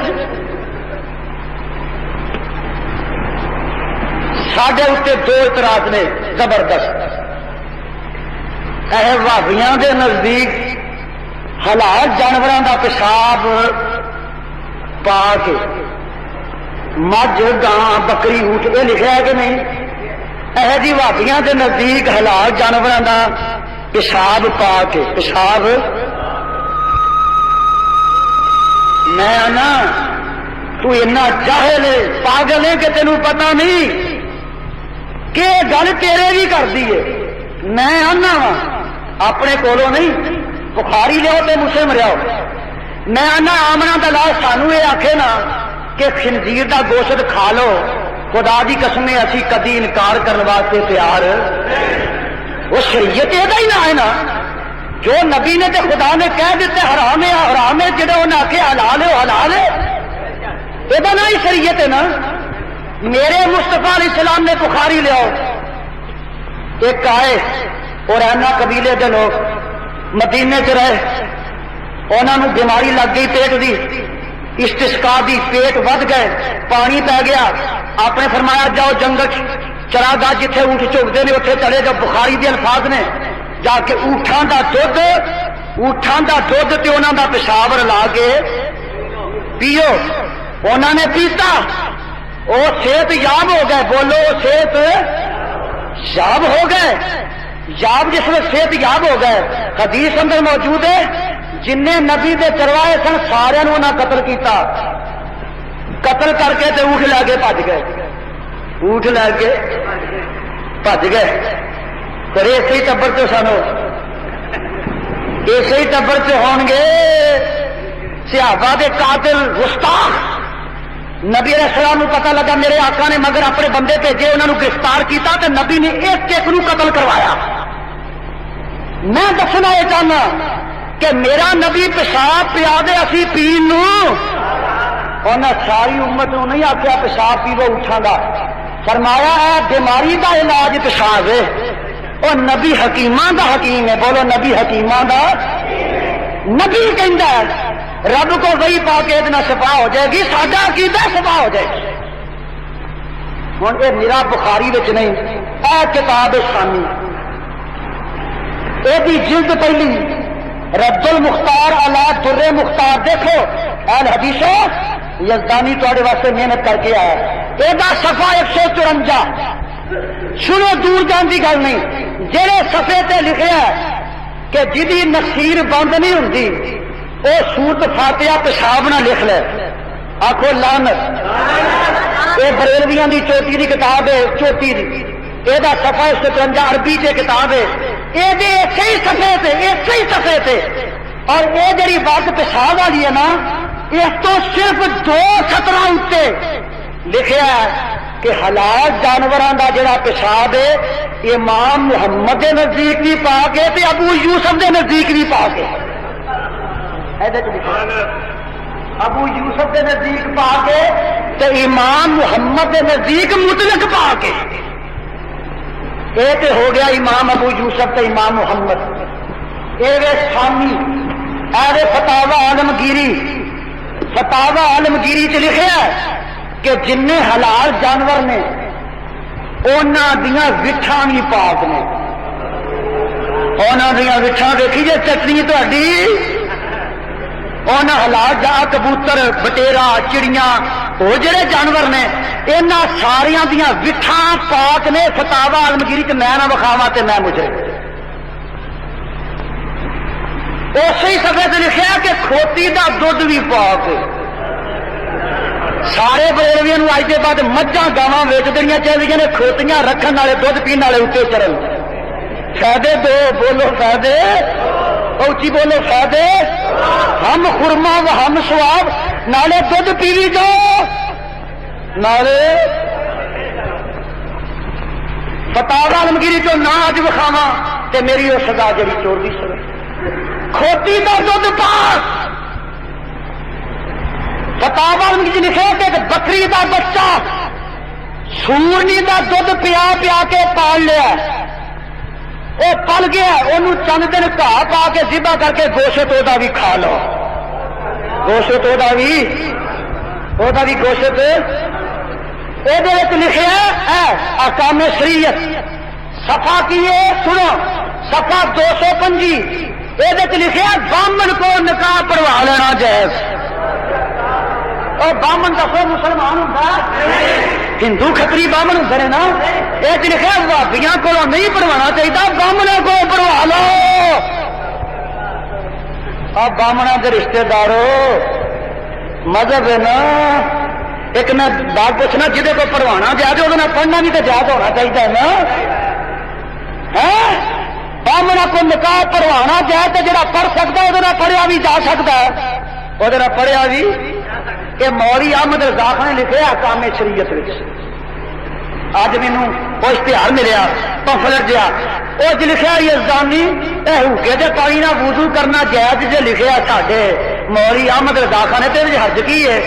ساڈے اتنے دو اعتراض نے زبردست. بھابیاں دے نزدیک حلال جانوراں دا پیشاب پا کے مجھ گاں بکری اونٹ یہ لکھا ہے کہ نہیں؟ یہ جی بھابیاں دے نزدیک حلال جانوراں دا پیشاب پا کے پیشاب میں آنا تو اتنا جاہل ہے پاگل ہے کہ تینوں پتہ نہیں کہ گل تیرے بھی کر دی ہے. میں آنا وا اپنے کولوں نہیں بخاری لو تو مسلم رہو. میں آنا آمنا دلال سانو یہ آخے نا کہ خنزیر دا گوشت کھا لو خدا دی قسم اسی کدی انکار کرنے واسطے تیار. وہ شریعت یہ ہی نہ ہے نا جو نبی نے تے خدا نے کہہ دیتے حرام ہے حرام ہے جہاں انہیں آخے حلال ہے حلال ہے یہ نہ ہی شریعت ہے نا. میرے مصطفیٰ علیہ السلام نے بخاری لے آؤ ایک آئے اور اینا قبیلے کے لوگ مدینے چ رہے انہوں نے بیماری لگ گئی پیٹ دی استسقا دی پیٹ ود گئے پانی پی گیا. آپ نے فرمایا جاؤ جنگل چراگاہ جتھے اونٹ چگتے ہیں اتنے چلے جاؤ. بخاری دے الفاظ نے جا کے اونٹان دا دودھ تے انہوں دا پیشاب رلا کے پیو. انہوں نے پیتا وہ صحت یاب ہو گئے. بولو صحت یاب ہو گئے. یاب جس میں صحت یاب ہو گئے حدیث اندر موجود ہے جن نے نبی دے چروائے سن سارے انہیں قتل کیتا. قتل کر کے تے اونٹ لے کے بھج گئے. اونٹ لے کے بھج گئے. پر اسی ہی ٹبر سے سنو اسی ہی ٹبر سے ہون گے صحابہ دے قاتل گستاخ. نبی علیہ السلام کو پتا لگا میرے آقا نے مگر اپنے بندے بھیجے انہوں نے گرفتار کیتا تے نبی نے ایک ایک نو قتل کروایا. میں دسنا یہ چاہنا کہ میرا نبی پیشاب پیا دے اسی پین انہیں ساری امت نو نہیں آخیا پیشاب پیو اٹھاں گا. فرمایا ہے بیماری دا علاج پیشاب ہے. اور نبی حکیماں دا حکیم ہے. بولو نبی حکیماں دا نبی کہندا ہے رب کو وہی پا کے اتنا شفا ہو جائے گی ساڈا عقیدہ شفا ہو جائے گی. ہوں یہ میرا بخاری وچ نہیں اے کتاب ثانی یہ جلد پہلی رد المختار علی در مختار. دیکھو اہل حدیثو یزدانی تھوڑے واسطے محنت کر کے آیا. یہ صفحہ 154 سنو دور جان کی گل نہیں. جہے صفحے تے لکھے ہے کہ جدی نصیر بند نہیں ہوندی وہ سورت فاتحہ پیشاب نہ لکھ لے. آخو لعنت. یہ بریلویاں دی چوٹی دی کتاب ہے چوٹی دی یہ صفحہ 153 عربی سے کتاب ہے. یہ اسی صفحے تے اور یہ جڑی بات پیشاب والی ہے نا اس تو صرف 2 سطر اتنے لکھا ہے کہ حلال جانوراں دا جڑا پیشاب ہے امام محمد دے نزدیک بھی پا کے تے ابو یوسف دے نزدیک بھی پا کے. ابو یوسف کے نزدیک پا کے تے امام محمد کے نزدیک مطلق پا کے یہ ہو گیا امام ابو یوسف تے امام محمد اے سامی اے فتاوا عالمگیری فتاوا عالمگیری چ لکھا ہے کہ جن حلال جانور نے انہاں دیاں وٹھاں بھی پاک نے انہاں دیاں وٹھاں دیکھی جے چٹنی تہاڈی انہاں حلال جا کبوتر بٹیرا چڑیاں وہ جڑے جانور نے انہاں ساریاں دیاں وٹھاں پاک نے فتاوا عالمگیری تے میں نہ وکھاواں تے میں مجرم اسی صفحے سے لکھا کہ کھوتی دا دودھ بھی پاک سارے بریلویاں نو اج دے بعد مجھاں گاواں ویچ دینیاں چاہیے نے کھوتیاں رکھن والے دودھ پین والے اتنے چڑھن فائدے دو بولو فائدے اچھی بولو فائدے ہم خرما و ہم سواب نالے دودھ پیوی جاؤ نالے فتاوا عالمگیری چو نہ اج وکھاواں تے میری وہ سزا جڑی چور دی سزا کھوتی دا دودھ پاک فتاوا عالمگیری لکھے کہ بکری دا بچہ سورنی دا دودھ پیا پیا کے پال لیا وہ پل گیا انہوں چند دن گھا پا کے ذبح کر کے گوشت دا بھی کھا لو گوشت دا بھی گوشت یہ لکھے احکام شریعت صفحہ کیے سنو صفحہ 225 یہ لکھے بامن کو نکاح پڑھوا لینا جائز اور بامن دسو مسلمان ہوں ہندو کھتری بامن ہوں نا یہ لکھا بھابیاں کو نہیں پڑھوانا چاہیے بامنوں کو پڑھوا لو اب بامنا کے رشتے داروں مذہب ہے نا ایک میں بات پوچھنا جہے کو پڑھوانا جائے وہ پڑھنا بھی تو جائز ہونا چاہیے نا بامنا کو نکاح پڑھوانا جائے تو جڑا پڑھ سکتا ہے وہ پڑھیا بھی جا سکتا ہے وہ پڑھیا بھی کہ موری احمد رضا خان نے لکھے احکام شریعت اج مینو وہ اشتہار ملیا پمفلٹ جہا وہ لکھا یزدانی ہوکے دے پانی نہ وضو کرنا جائز جی لکھا ساڈے موری احمد رضا خان نے تو حرج کی ہے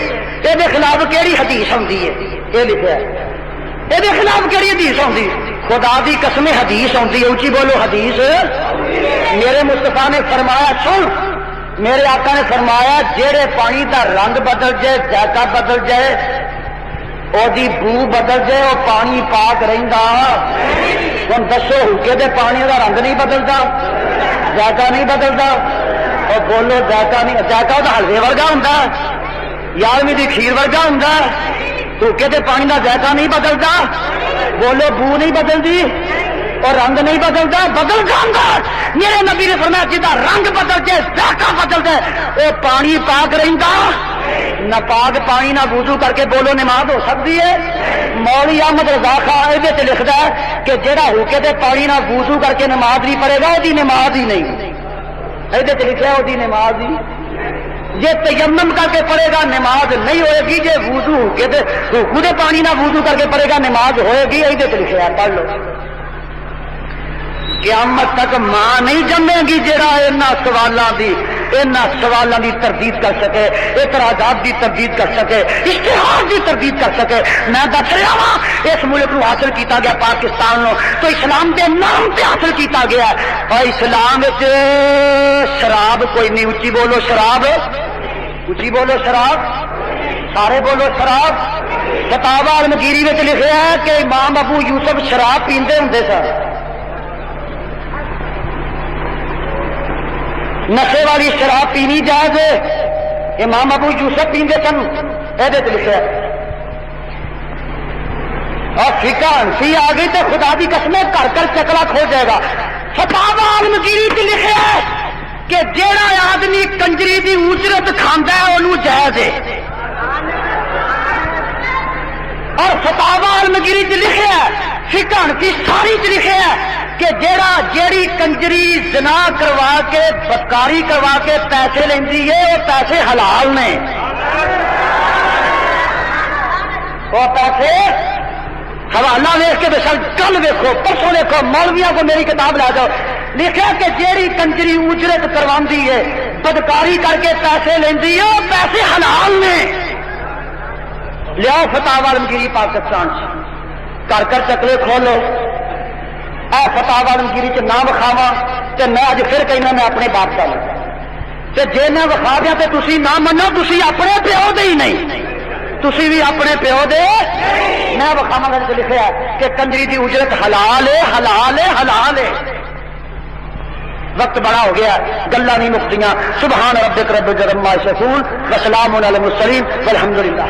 یہ خلاف کہڑی حدیث آتی ہے یہ لکھا یہ خلاف کہڑی حدیث آتی خدا دی قسم حدیث آتی ہے اچھی بولو حدیث میرے مصطفیٰ نے فرمایا سن میرے آقا نے فرمایا جہے پانی دا رنگ بدل جائے ذائقہ بدل جائے وہ بو بدل جائے وہ پانی پاک رہندا ہوں دسو ہوکے دے پانی دا رنگ نہیں بدلتا ذائقہ نہیں بدلتا اور بولو ذائقہ نہیں ذائقہ وہ حلوے ورگا ہوں یارویں دی کھیر ورگا ہوں ہوکے دے پانی دا ذائقہ نہیں بدلتا بولو بو نہیں بدلتی اور رنگ نہیں بدلتا بدل جانا میرے نبی نے فرمایا جہاں رنگ بدل جائے ذائقہ بدل جائے وہ پانی پاک رہتا نہ پاک پانی نہ وضو کر کے بولو نماز ہو سکتی ہے مولی احمد رضا خان یہ لکھتا ہے کہ جہاں ہوکے دے پانی نہ وضو کر کے نماز نہیں پڑھے گا وہ نماز ہی نہیں یہ لکھا وہ نماز ہی جی تیمم کر کے پڑھے گا نماز نہیں ہوئے گی جی وضو ہوکے دے ہوکو دے پانی نہ وضو کر کے پڑھے گا نماز ہوئے گی یہ لکھا ہے پڑھ لو قیامت تک ماں نہیں جمے گی جہاں سوالوں کی تردید کر سکے اعتراضات کی تردید کر سکے اشتہار کی تردید کر سکے میں دس رہا ہوں اس ملک کو حاصل کیتا گیا پاکستان نو تو اسلام کے نام سے حاصل کیتا گیا اور اسلام شراب کوئی نہیں اچھی بولو شراب اچھی بولو شراب سارے بولو شراب فتاوا عالمگیری میں لکھا ہے کہ امام ابو یوسف شراب پیندے ہوں سر نشے والی شراب پینی جائز امام ابو یوسف پیندے سن یہ لکھا اور فقہ حنفی آ گئی تو خدا کی قسم کر کر چکلا کھو جائے گا فتاوا عالمگیری سے لکھا ہے کہ جیڑا آدمی کنجری کی اجرت کھانا ہے انہوں جائز ہے اور فتاوا عالمگیری سے لکھا ہے فقہ حنفی ساری سے لکھا ہے کہ جیڑی کنجری زنا کروا کے بدکاری کروا کے پیسے لیندی ہے وہ پیسے حلال نے وہ پیسے حوالہ ویخ کے بے کل ویکو پرسوں دیکھو مولویوں کو میری کتاب لا جاؤ لکھا کہ جیڑی کنجری اجرت کرواندی ہے بدکاری کر کے پیسے لیندی ہے، پیسے حلال نے. لیاؤ فتاوا عالمگیری پاکستان کر کر چکلے کھولو. اے فتاوا عالمگیری چ نہ وکھاوا تے میں اج پھر کہنا میں اپنے باپ کا لوں تے جے میں وکھا دیا تے تسی نہ منو، تسی اپنے پیو دے ہی نہیں، تسی بھی اپنے پیو دے. میں وکھاواں گا تے لکھیا کہ کنجری دی اجرت حلال ہے، حلال ہے، حلال ہے. وقت بڑا ہو گیا، گلاں نہیں مکتیاں. سبحان ربک رب العزت عما یصفون وسلام علی المرسلین والحمد للہ.